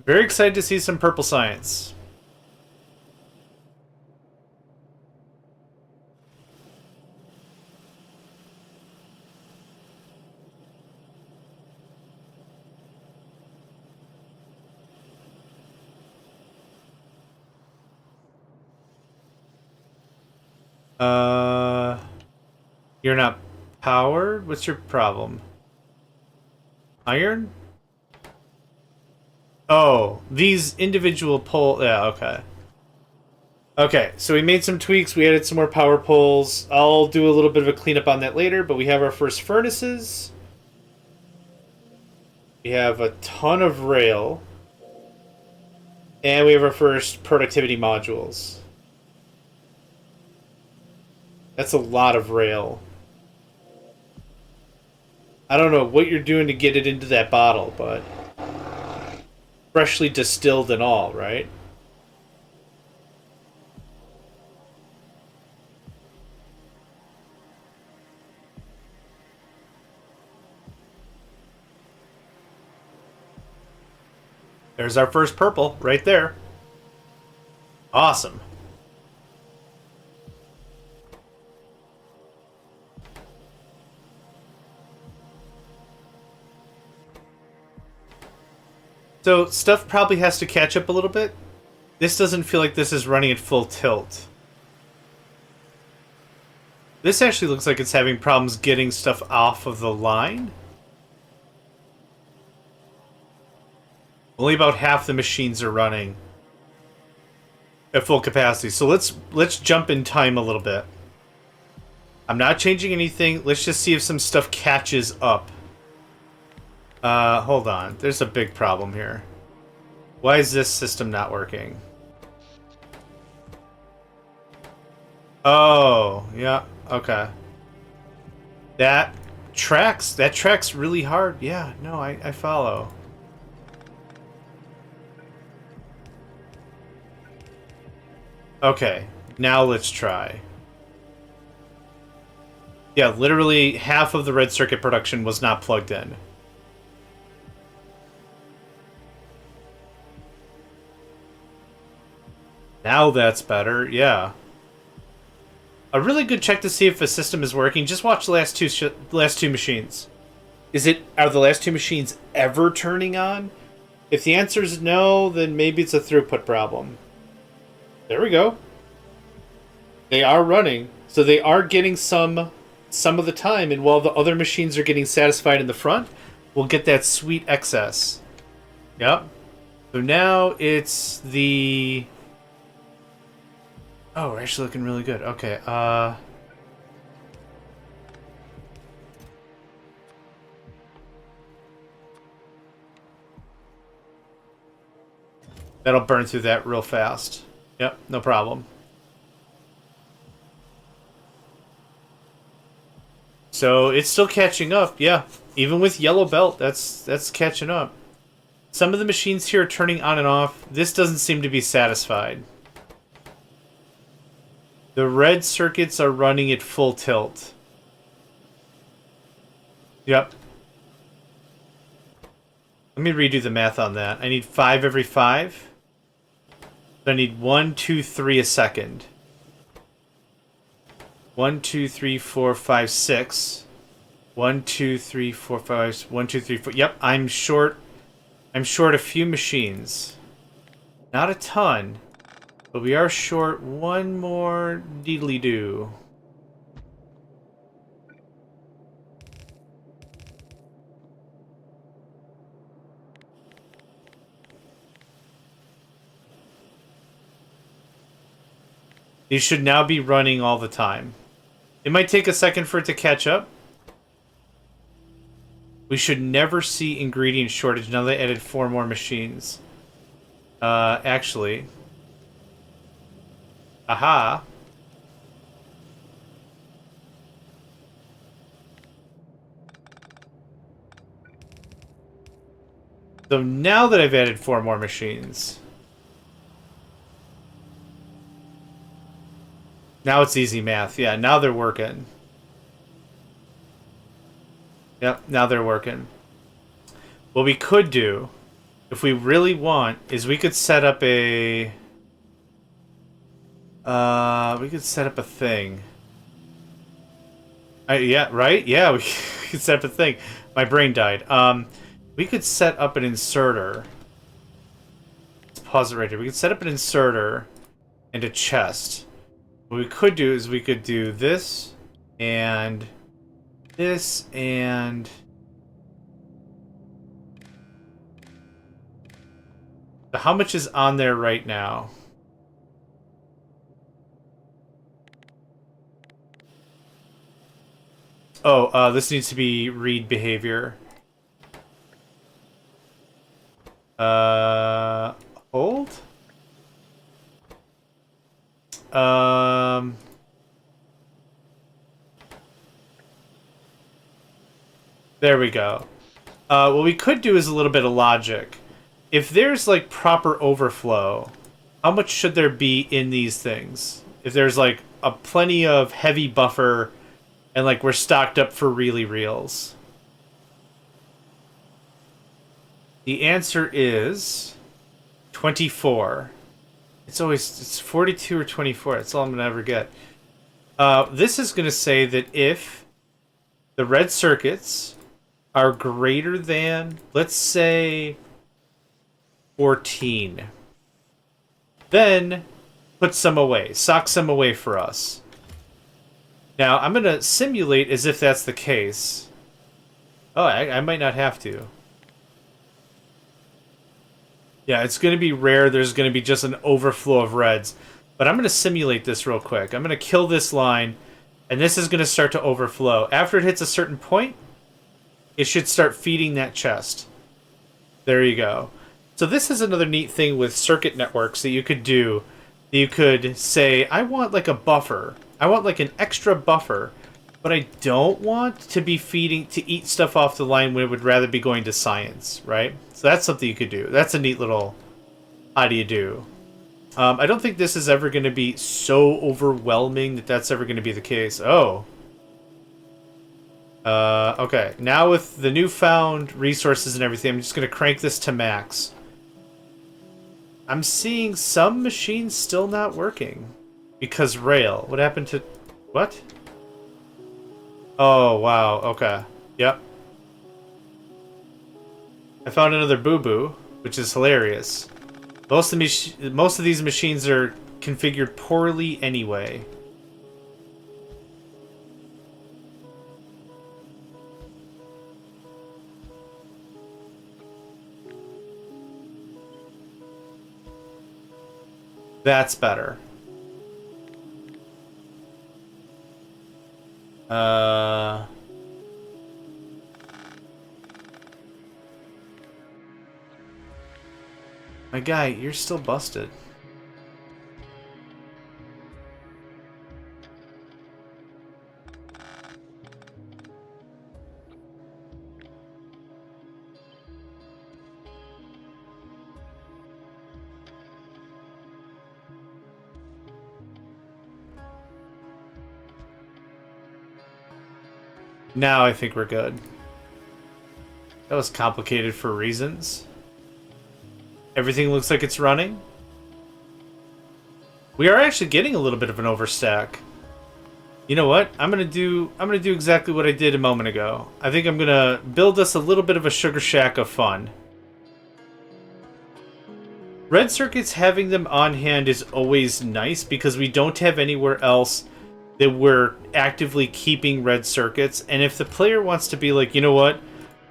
Very excited to see some purple science. Uh, you're not powered? What's your problem? Iron? Oh, these individual pole... Yeah, okay. Okay, so we made some tweaks. We added some more power poles. I'll do a little bit of a cleanup on that later, but we have our first furnaces. We have a ton of rail. And we have our first productivity modules. That's a lot of rail. I don't know what you're doing to get it into that bottle, but... freshly distilled and all, right? There's our first purple, right there. Awesome. So, stuff probably has to catch up a little bit. This doesn't feel like this is running at full tilt. This actually looks like it's having problems getting stuff off of the line. Only about half the machines are running at full capacity. So let's jump in time a little bit. I'm not changing anything. Let's just see if some stuff catches up. Hold on. There's a big problem here. Why is this system not working? Oh, yeah. Okay. That tracks really hard. Yeah, no, I follow. Okay, now let's try. Yeah, literally half of the red circuit production was not plugged in. Now that's better, yeah. A really good check to see if a system is working. Just watch the last two machines. Are the last two machines ever turning on? If the answer is no, then maybe it's a throughput problem. There we go. They are running, so they are getting some of the time, and while the other machines are getting satisfied in the front, we'll get that sweet excess. Yep. So now it's the... Oh, we're actually looking really good. Okay, that'll burn through that real fast. Yep, no problem. So it's still catching up, yeah. Even with yellow belt, that's catching up. Some of the machines here are turning on and off. This doesn't seem to be satisfied. The red circuits are running at full tilt. Yep. Let me redo the math on that. I need 5 every 5. I need 1, 2, 3 a second. 1, 2, 3, 4, 5, 6. 1, 2, 3, 4, 5. 1, 2, 3, 4. Yep, I'm short a few machines. Not a ton, but we are short one more deedly-doo. These should now be running all the time. It might take a second for it to catch up. We should never see ingredient shortage. Now they added 4 more machines. Actually. Aha. So now that I've added 4 more machines... Now it's easy math. Yeah, now they're working. Yep, now they're working. What we could do, if we really want, is we could set up a... we could set up a thing. Yeah, right? Yeah, we could set up a thing. My brain died. We could set up an inserter. Let's pause it right here. We could set up an inserter and a chest. What we could do is we could do this and this and how much is on there right now? Oh, this needs to be read behavior. Hold? There we go. What we could do is a little bit of logic. If there's, like, proper overflow, how much should there be in these things? If there's, like, a plenty of heavy buffer and, like, we're stocked up for really reals. The answer is 24. It's 42 or 24. That's all I'm going to ever get. This is going to say that if the red circuits are greater than, let's say, 14, then put some away. Sock some away for us. Now, I'm going to simulate as if that's the case. Oh, I might not have to. Yeah, it's going to be rare. There's going to be just an overflow of reds. But I'm going to simulate this real quick. I'm going to kill this line, and this is going to start to overflow. After it hits a certain point, it should start feeding that chest. There you go. So this is another neat thing with circuit networks that you could do. You could say, I want like a buffer. I want like an extra buffer, but I don't want to be feeding, to eat stuff off the line when it would rather be going to science, right? So that's something you could do. That's a neat little how do you do. I don't think this is ever going to be so overwhelming that that's ever going to be the case. Oh. Okay. Now with the newfound resources and everything, I'm just going to crank this to max. I'm seeing some machines still not working. Because rail. What happened to... What? Oh, wow. Okay. Yep. I found another boo-boo, which is hilarious. Most of these machines are configured poorly anyway. That's better. My guy, you're still busted. Now I think we're good. That was complicated for reasons. Everything looks like it's running. We are actually getting a little bit of an overstack. You know what? I'm gonna do exactly what I did a moment ago. I think I'm gonna build us a little bit of a sugar shack of fun. Red circuits, having them on hand is always nice because we don't have anywhere else that we're actively keeping red circuits. And if the player wants to be like, you know what,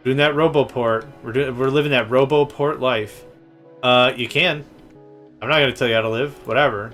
doing that RoboPort, we're living that RoboPort life. You can. I'm not gonna tell you how to live. Whatever.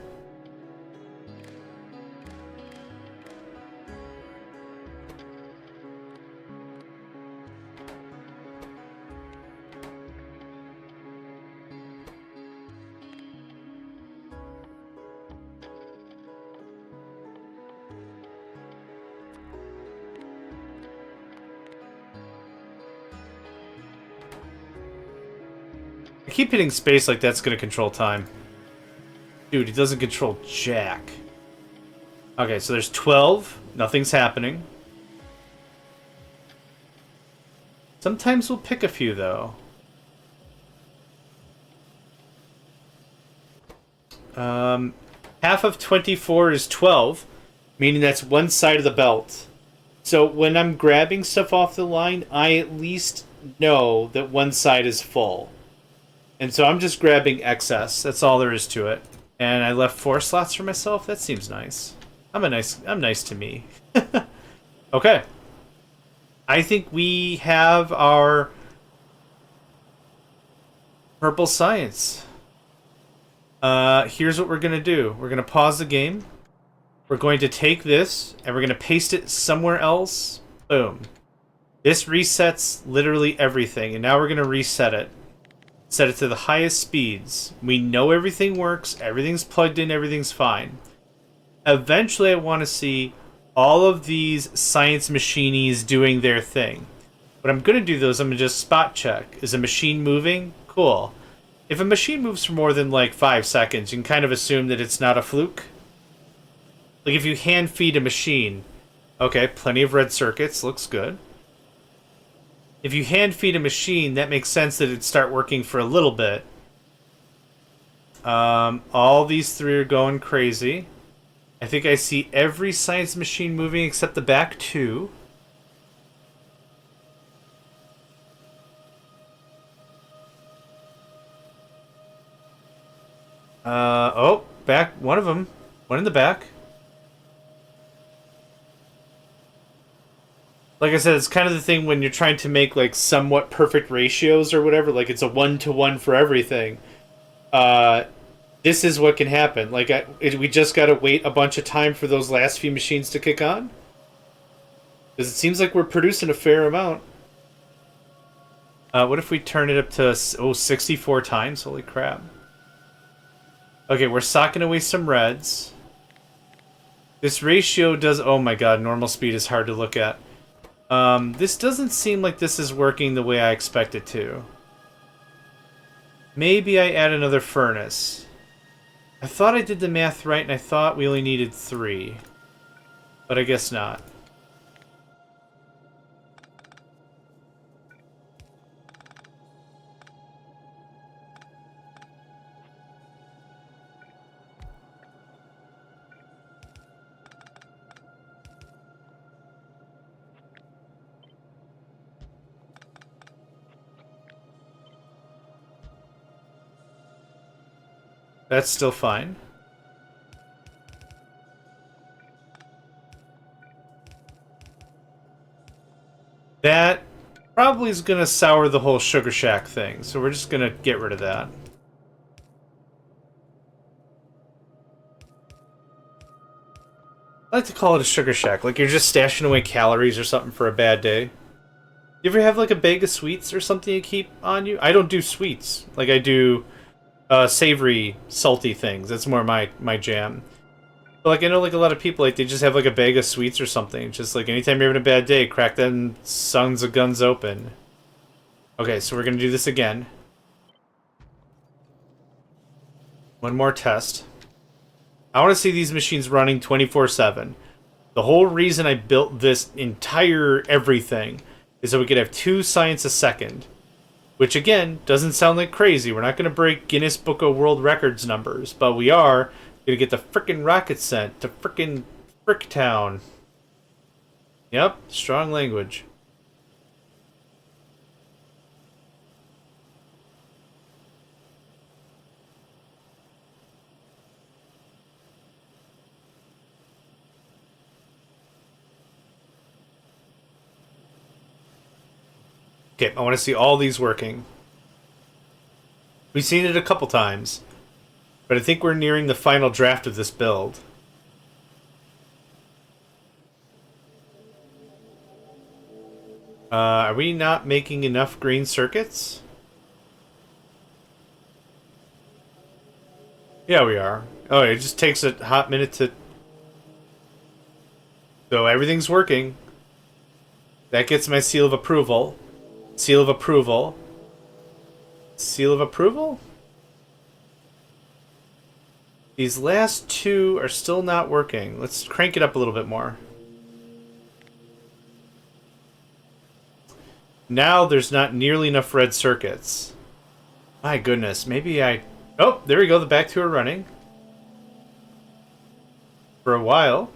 I keep hitting space like that's gonna control time. Dude, it doesn't control jack. Okay, so there's 12. Nothing's happening. Sometimes we'll pick a few, though. Half of 24 is 12, meaning that's one side of the belt. So when I'm grabbing stuff off the line, I at least know that one side is full. And so I'm just grabbing excess. That's all there is to it. And I left 4 slots for myself. That seems nice. I'm nice to me. Okay. I think we have our purple science. Here's what we're going to do. We're going to pause the game. We're going to take this, and we're going to paste it somewhere else. Boom. This resets literally everything, and now we're going to reset it. Set it to the highest speeds. We know everything works, everything's plugged in, everything's fine. Eventually, I want to see all of these science machinies doing their thing. What I'm going to do, though, is I'm going to just spot check. Is a machine moving? Cool. If a machine moves for more than, like, 5 seconds, you can kind of assume that it's not a fluke. Like, if you hand feed a machine, okay, plenty of red circuits, looks good. If you hand feed a machine, that makes sense that it'd start working for a little bit. All these 3 are going crazy. I think I see every science machine moving except the back 2. Oh, back, one of them. One in the back. Like I said, it's kind of the thing when you're trying to make, like, somewhat perfect ratios or whatever, like it's a 1-to-1 for everything. This is what can happen. Like, we just gotta wait a bunch of time for those last few machines to kick on. Because it seems like we're producing a fair amount. What if we turn it up to, 64 times? Holy crap. Okay, we're socking away some reds. This ratio does... Oh my god, normal speed is hard to look at. This doesn't seem like this is working the way I expect it to. Maybe I add another furnace. I thought I did the math right, and I thought we only needed 3. But I guess not. That's still fine. That probably is going to sour the whole Sugar Shack thing, so we're just going to get rid of that. I like to call it a Sugar Shack, like you're just stashing away calories or something for a bad day. You ever have like a bag of sweets or something you keep on you? I don't do sweets. Like I do savory, salty things. That's more my jam. But like I know like a lot of people like they just have like a bag of sweets or something. It's just like anytime you're having a bad day, crack them sons of guns open. Okay, so we're gonna do this again. One more test. I want to see these machines running 24/7. The whole reason I built this entire everything is so we could have 2 science a second. Which, again, doesn't sound like crazy. We're not going to break Guinness Book of World Records numbers. But we are going to get the frickin' rocket sent to frickin' Fricktown. Yep, strong language. Okay, I want to see all these working. We've seen it a couple times, but I think we're nearing the final draft of this build. Are we not making enough green circuits? Yeah, we are. Oh, it just takes a hot minute to... So everything's working. That gets my seal of approval. Seal of approval. Seal of approval? These last 2 are still not working. Let's crank it up a little bit more. Now there's not nearly enough red circuits. My goodness, maybe I... Oh, there we go, the back 2 are running. For a while.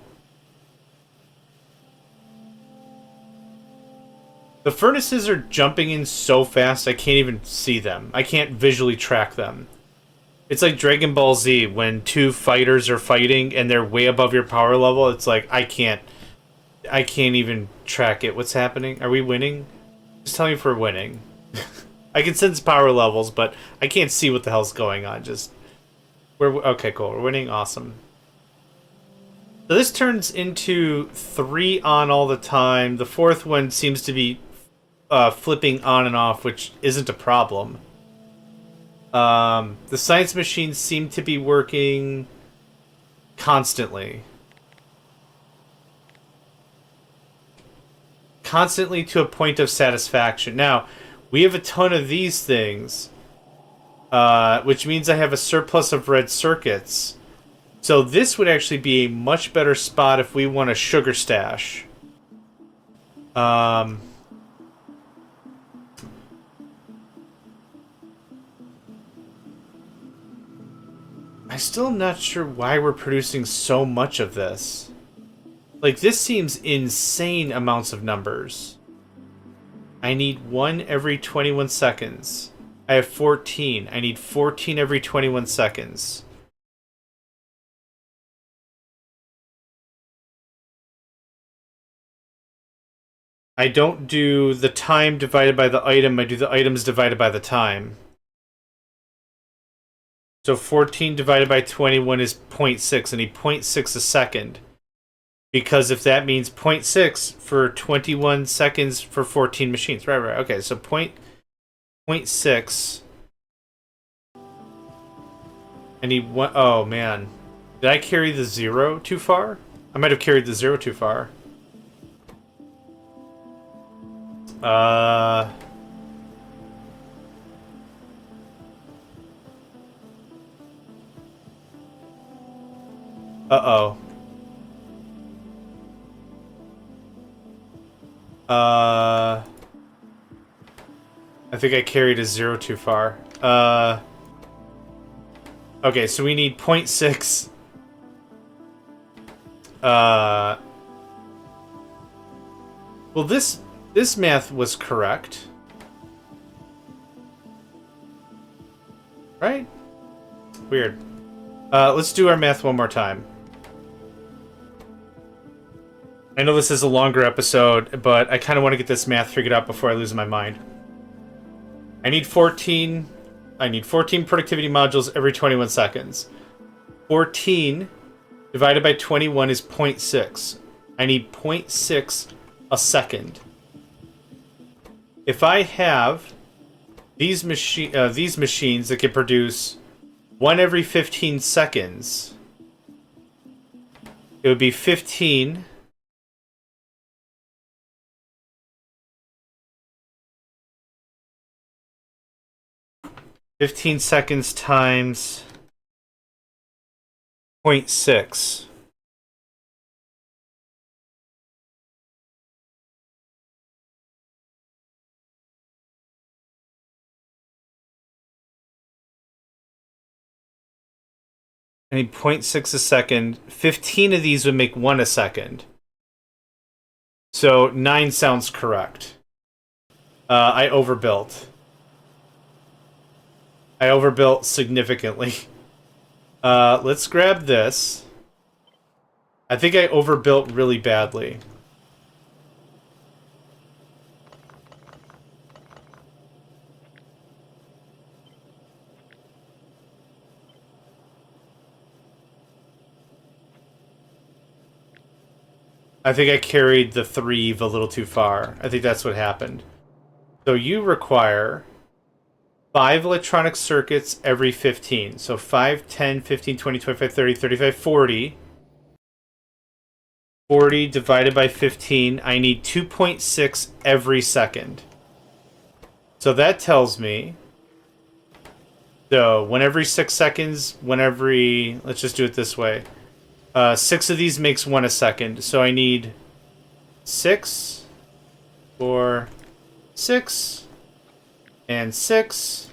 The furnaces are jumping in so fast I can't even see them. I can't visually track them. It's like Dragon Ball Z when two fighters are fighting and they're way above your power level. It's like I can't even track it. What's happening? Are we winning? Just tell me if we're winning. I can sense power levels, but I can't see what the hell's going on. Just we're okay. Cool. We're winning. Awesome. So this turns into 3 on all the time. The fourth one seems to be flipping on and off, which isn't a problem. The science machines seem to be working constantly. Constantly to a point of satisfaction. Now, we have a ton of these things, which means I have a surplus of red circuits. So this would actually be a much better spot if we want a sugar stash. I'm still not sure why we're producing so much of this. Like, this seems insane amounts of numbers. I need 1 every 21 seconds. I have 14. I need 14 every 21 seconds. I don't do the time divided by the item, I do the items divided by the time. So 14 divided by 21 is 0.6. I need 0.6 a second. Because if that means 0.6 for 21 seconds for 14 machines. Right. Okay, so 0.6. I need one. Oh, man. Did I carry the 0 too far? I might have carried the 0 too far. Uh-oh. I think I carried a 0 too far. Okay, so we need 0.6. Well, this math was correct. Right? Weird. Let's do our math one more time. I know this is a longer episode, but I kind of want to get this math figured out before I lose my mind. I need 14 productivity modules every 21 seconds. 14 divided by 21 is 0.6. I need 0.6 a second. If I have these machines that can produce 1 every 15 seconds, it would be 15 seconds times 0.6. I need 0.6 a second. 15 of these would make 1 a second. So 9 sounds correct. I overbuilt. I overbuilt significantly. Let's grab this. I think I overbuilt really badly. I think I carried the 3 a little too far. I think that's what happened. So you require 5 electronic circuits every 15. So 5, 10, 15, 20, 25, 30, 35, 40. 40 divided by 15. I need 2.6 every second. So that tells me... So, 1 every 6 seconds, 1 every... Let's just do it this way. 6 of these makes 1 a second. So I need 6, 4, 6, and 6.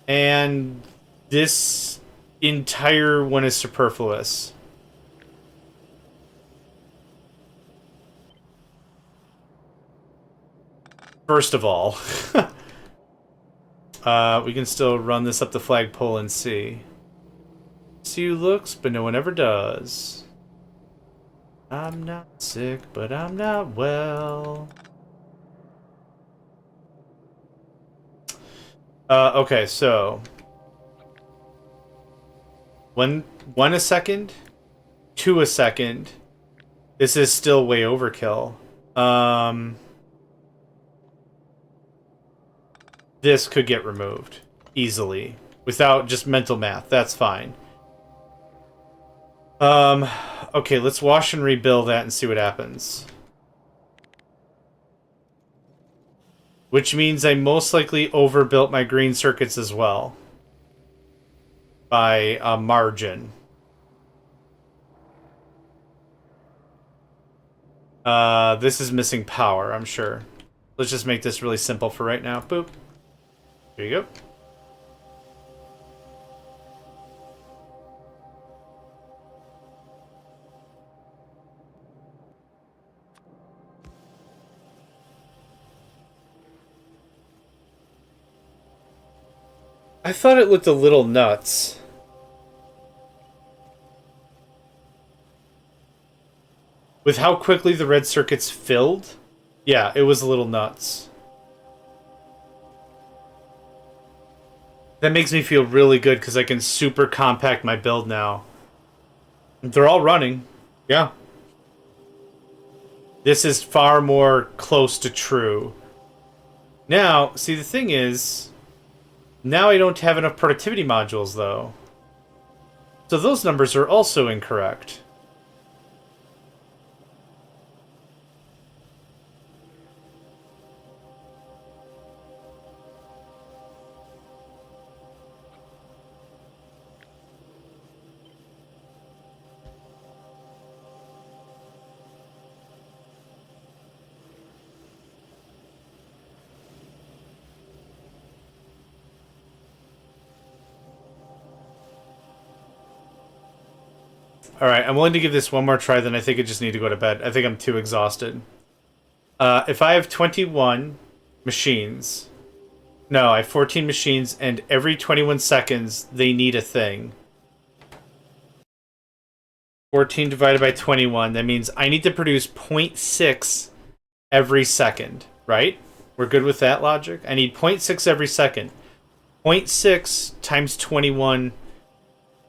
And this entire one is superfluous. First of all. We can still run this up the flagpole and see. See who looks, but no one ever does. I'm not sick, but I'm not well. Okay, so... One a second, 2 a second. This is still way overkill. This could get removed easily without just mental math. That's fine. Okay, let's wash and rebuild that and see what happens. Which means I most likely overbuilt my green circuits as well. By a margin. This is missing power, I'm sure. Let's just make this really simple for right now. Boop. There you go. I thought it looked a little nuts. With how quickly the red circuits filled? Yeah, it was a little nuts. That makes me feel really good because I can super compact my build now. They're all running. Yeah. This is far more close to true. Now, see, the thing is... Now I don't have enough productivity modules, though. So those numbers are also incorrect. Alright, I'm willing to give this one more try, then I think I just need to go to bed. I think I'm too exhausted. If I have 21 machines... No, I have 14 machines, and every 21 seconds, they need a thing. 14 divided by 21, that means I need to produce 0.6 every second, right? We're good with that logic? I need 0.6 every second. 0.6 times 21...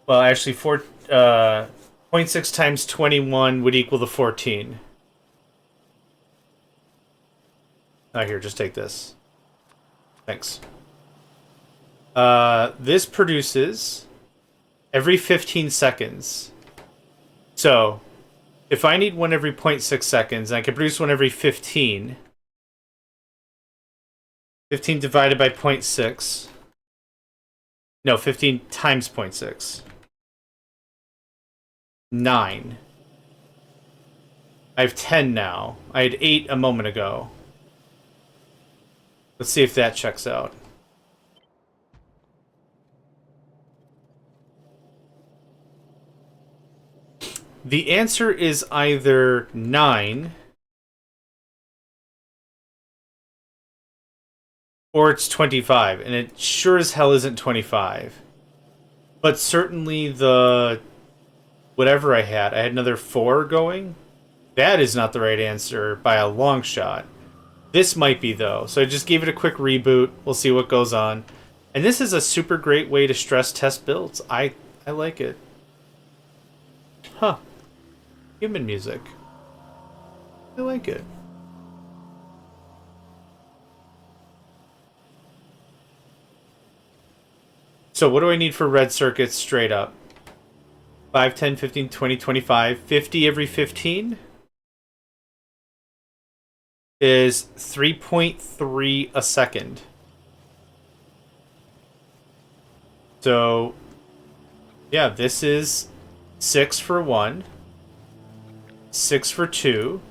Well, actually, 0.6 times 21 would equal the 14. Oh, here, just take this. Thanks. This produces every 15 seconds. So, if I need one every 0.6 seconds, and I can produce one every 15. 15 divided by 0.6. No, 15 times 0.6. 9. I have 10 now. I had 8 a moment ago. Let's see if that checks out. The answer is either 9 or it's 25, and it sure as hell isn't 25. But certainly the... whatever I had another 4 going. That is not the right answer by a long shot. This might be, though. So I just gave it a quick reboot. We'll see what goes on. And this is a super great way to stress test builds. I like it. Huh. Human music. I like it. So what do I need for red circuits straight up? 5, 10, 15, 20, 25, 50 every 15 is 3.3 a second. So, yeah, this is 6 for 1, 6 for 2,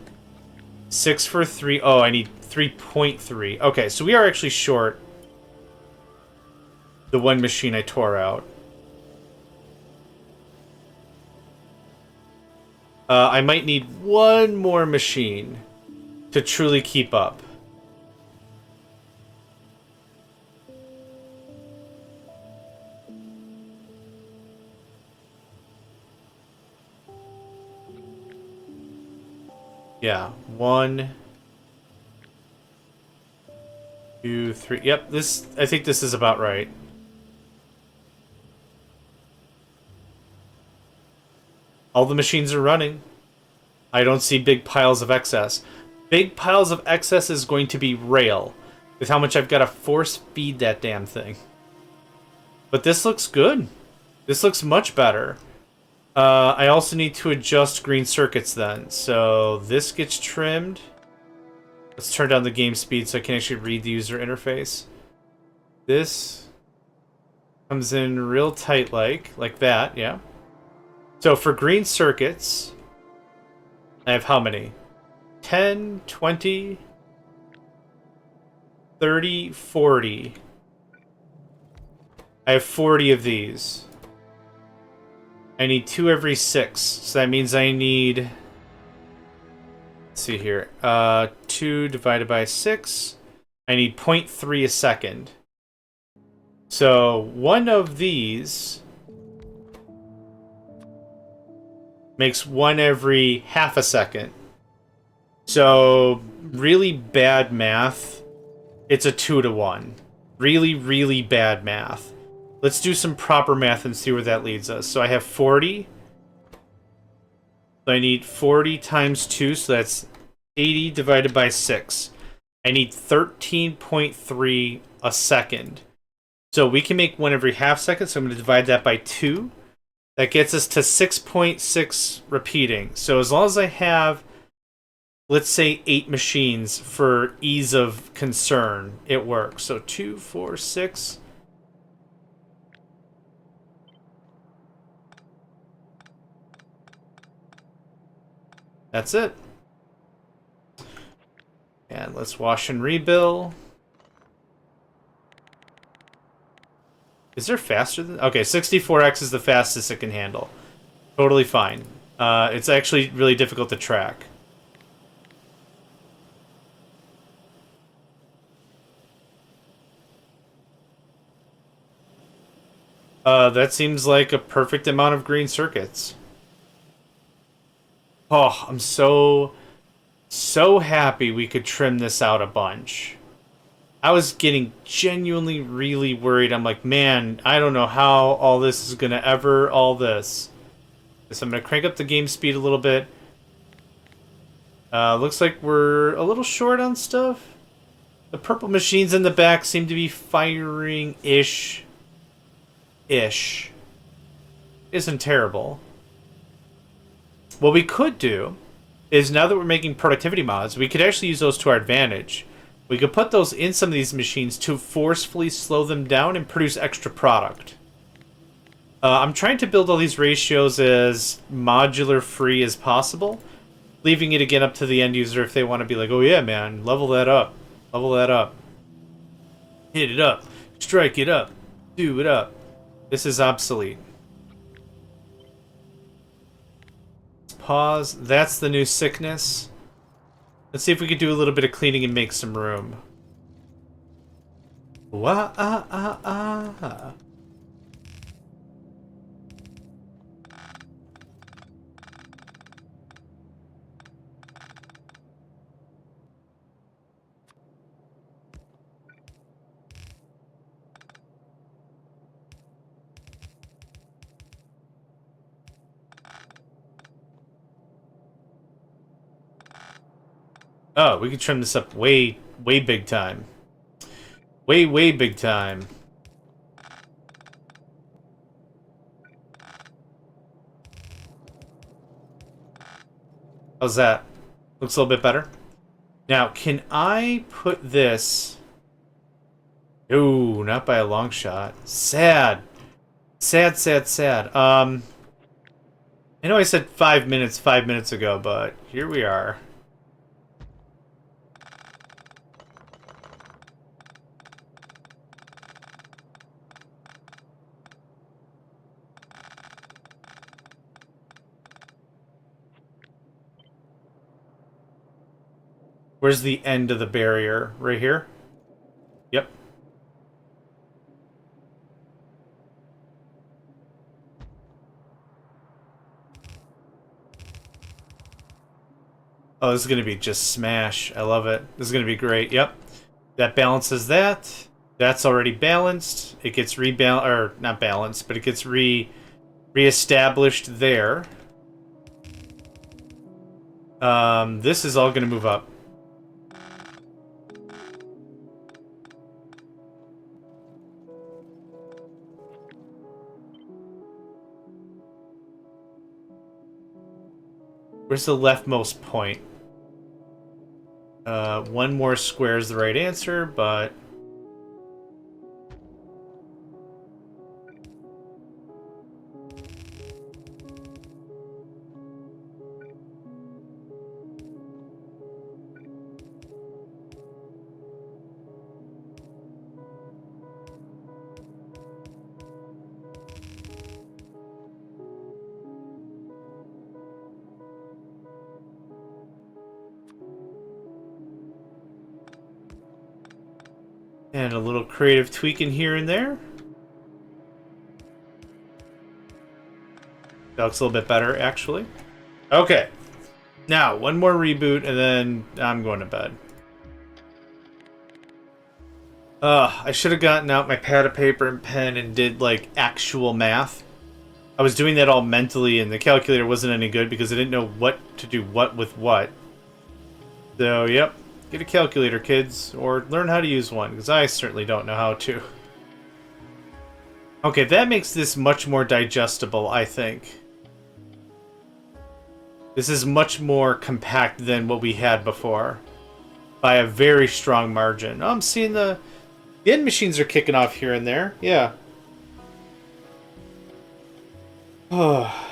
6 for 3. Oh, I need 3.3. Okay, so we are actually short the one machine I tore out. I might need one more machine to truly keep up. Yeah, 1, 2, 3. Yep, this. I think this is about right. All the machines are running. I don't see big piles of excess. Big piles of excess is going to be rail, with how much I've got to force feed that damn thing. But this looks good. This looks much better. I also need to adjust green circuits then. So this gets trimmed. Let's turn down the game speed so I can actually read the user interface. This comes in real tight like that, yeah. So for green circuits, I have how many? 10, 20, 30, 40. I have 40 of these. I need 2 every 6. So that means I need... Let's see here. 2 divided by 6. I need 0.3 a second. So one of these makes 1 every half a second. So really bad math. It's a 2 to 1. Really, really bad math. Let's do some proper math and see where that leads us. So I have 40. So I need 40 times 2, so that's 80 divided by 6. I need 13.3 a second. So we can make 1 every half second, so I'm going to divide that by 2. That gets us to 6.6 repeating. So as long as I have, let's say, 8 machines for ease of concern, it works. So 2, 4, 6... That's it. And let's wash and rebill. Is there faster than... Okay, 64x is the fastest it can handle. Totally fine. It's actually really difficult to track. That seems like a perfect amount of green circuits. Oh, I'm so happy we could trim this out a bunch. I was getting genuinely really worried. I'm like, man, I don't know how all this is gonna ever all this. So I'm gonna crank up the game speed a little bit. Looks like we're a little short on stuff. The purple machines in the back seem to be firing ish. Isn't terrible. What we could do is, now that we're making productivity mods, we could actually use those to our advantage. We could put those in some of these machines to forcefully slow them down and produce extra product. I'm trying to build all these ratios as modular free as possible, leaving it again up to the end user if they want to be like, oh yeah, man, level that up. Level that up. Hit it up. Strike it up. Do it up. This is obsolete. Pause. That's the new sickness. Let's see if we could do a little bit of cleaning and make some room. Wah ah ah ah. Oh, we could trim this up way big time. Way big time. How's that? Looks a little bit better. Now, can I put this... Ooh, not by a long shot. Sad. Sad. I know I said 5 minutes 5 minutes ago, but here we are. Where's the end of the barrier? Right here? Yep. Oh, this is gonna be just smash. I love it. This is gonna be great. Yep. That balances that. That's already balanced. It gets rebalanced, or not balanced, but it gets reestablished there. This is all gonna move up. Where's the leftmost point? One more square is the right answer, but... And a little creative tweaking here and there. That looks a little bit better, actually. Okay. Now, one more reboot, and then I'm going to bed. I should have gotten out my pad of paper and pen and did, like, actual math. I was doing that all mentally, and the calculator wasn't any good because I didn't know what to do what with what. So, yep. Get a calculator, kids, or learn how to use one, because I certainly don't know how to. Okay, that makes this much more digestible, I think. This is much more compact than what we had before. By a very strong margin. Oh, I'm seeing the end machines are kicking off here and there. Yeah. Oh.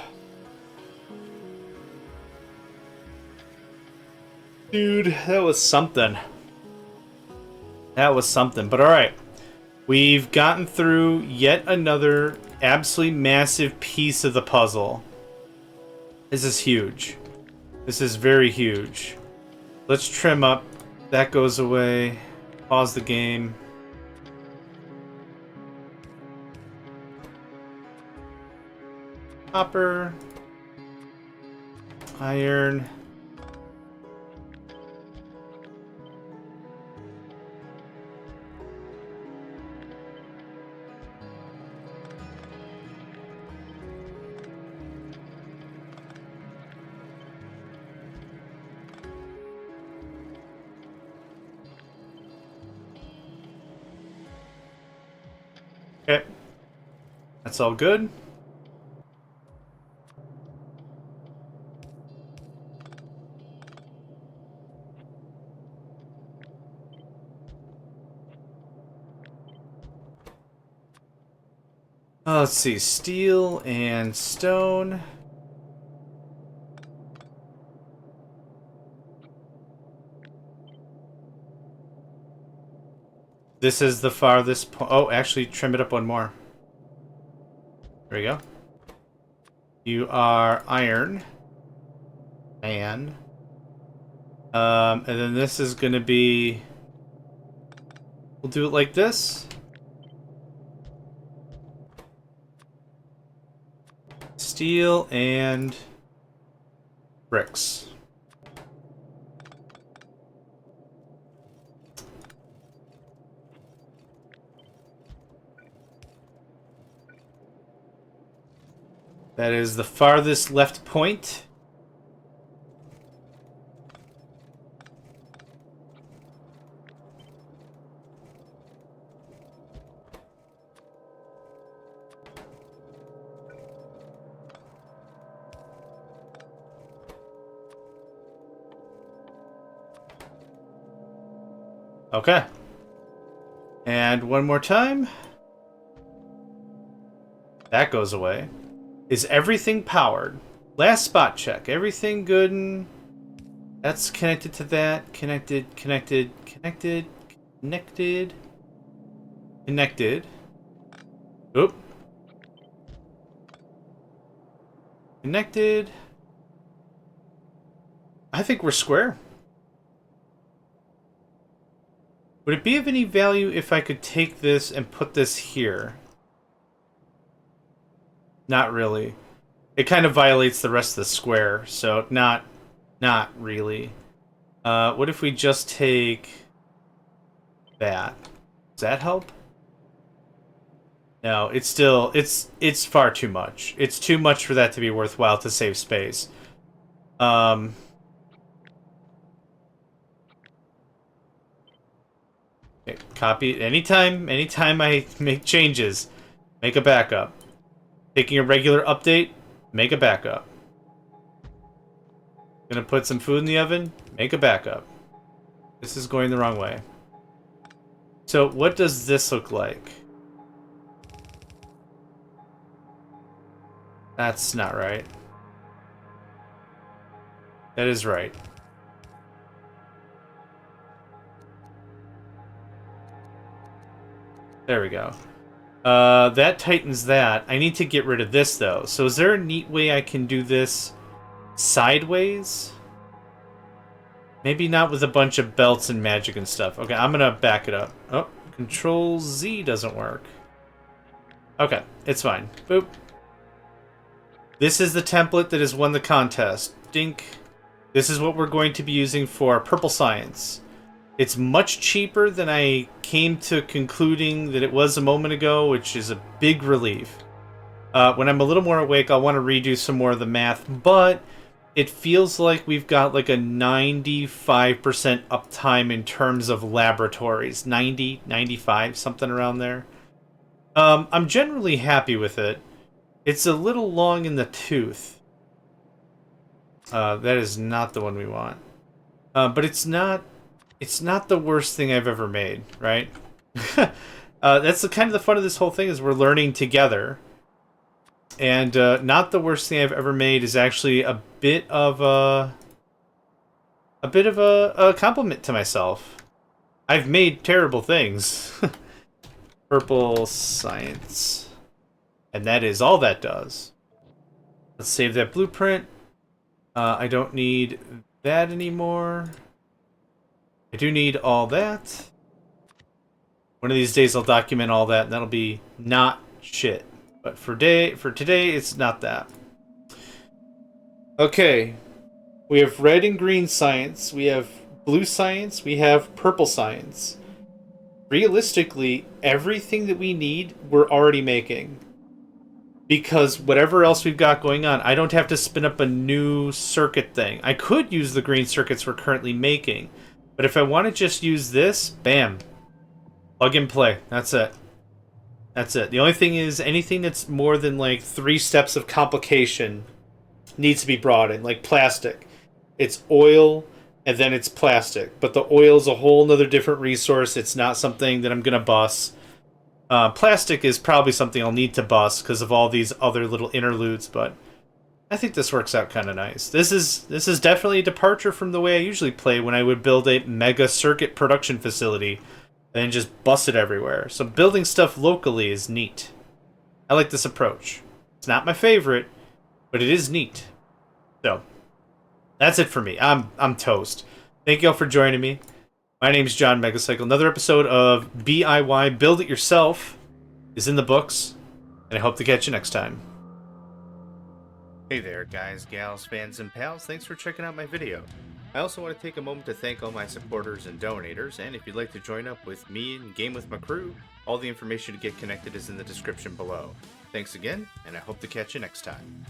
Dude, that was something. That was something. But alright. We've gotten through yet another absolutely massive piece of the puzzle. This is huge. This is very huge. Let's trim up. That goes away. Pause the game. Copper. Iron. Okay. That's all good. Let's see. Steel and stone. This is the farthest point. Oh, actually, trim it up one more. There we go. You are iron. And then this is going to be... We'll do it like this. Steel and bricks. That is the farthest left point. Okay. And one more time. That goes away. Is everything powered? Last spot check. Everything good and... That's connected to that. Connected, connected, connected, connected. Connected. Oop. Connected. I think we're square. Would it be of any value if I could take this and put this here? Not really. It kind of violates the rest of the square, so not Not really. What if we just take that? Does that help? No, it's still it's far too much. It's too much for that to be worthwhile to save space. Okay, copy anytime I make changes, make a backup. Taking a regular update, make a backup. Gonna put some food in the oven, make a backup. This is going the wrong way. So what does this look like? That's not right. That is right. There we go. That tightens that. I need to get rid of this, though. So is there a neat way I can do this sideways? Maybe not with a bunch of belts and magic and stuff. Okay, I'm gonna back it up. Oh, Control Z doesn't work. Okay, it's fine. Boop. This is the template that has won the contest. Dink. This is what we're going to be using for Purple Science. It's much cheaper than I came to concluding that it was a moment ago, which is a big relief. When I'm a little more awake, I'll want to redo some more of the math, but it feels like we've got like a 95% uptime in terms of laboratories. 90, 95, something around there. I'm generally happy with it. It's a little long in the tooth. That is not the one we want. But it's not the worst thing I've ever made, right? That's the kind of the fun of this whole thing is we're learning together. And not the worst thing I've ever made is actually a bit of a compliment to myself. I've made terrible things. Purple Science. And that is all that does. Let's save that blueprint. I don't need that anymore. I do need all that. One of these days I'll document all that, and that'll be not shit. But for today, it's not that. Okay. We have red and green science. We have blue science. We have purple science. Realistically, everything that we need, we're already making. Because whatever else we've got going on, I don't have to spin up a new circuit thing. I could use the green circuits we're currently making. But if I want to just use this, bam. Plug and play. That's it. That's it. The only thing is, anything that's more than like 3 steps of complication needs to be brought in. Like plastic. It's oil, and then it's plastic. But the oil is a whole nother different resource. It's not something that I'm going to bus. Plastic is probably something I'll need to bus because of all these other little interludes, but I think this works out kind of nice. This is definitely a departure from the way I usually play when I would build a mega circuit production facility and just bust it everywhere. So building stuff locally is neat. I like this approach. It's not my favorite, but it is neat. So that's it for me. I'm toast. Thank you all for joining me. My name is JohnMegacycle. Another episode of BIY Build It Yourself is in the books, and I hope to catch you next time. Hey there, guys, gals, fans, and pals. Thanks for checking out my video. I also want to take a moment to thank all my supporters and donators, and if you'd like to join up with me and game with my crew, all the information to get connected is in the description below. Thanks again, and I hope to catch you next time.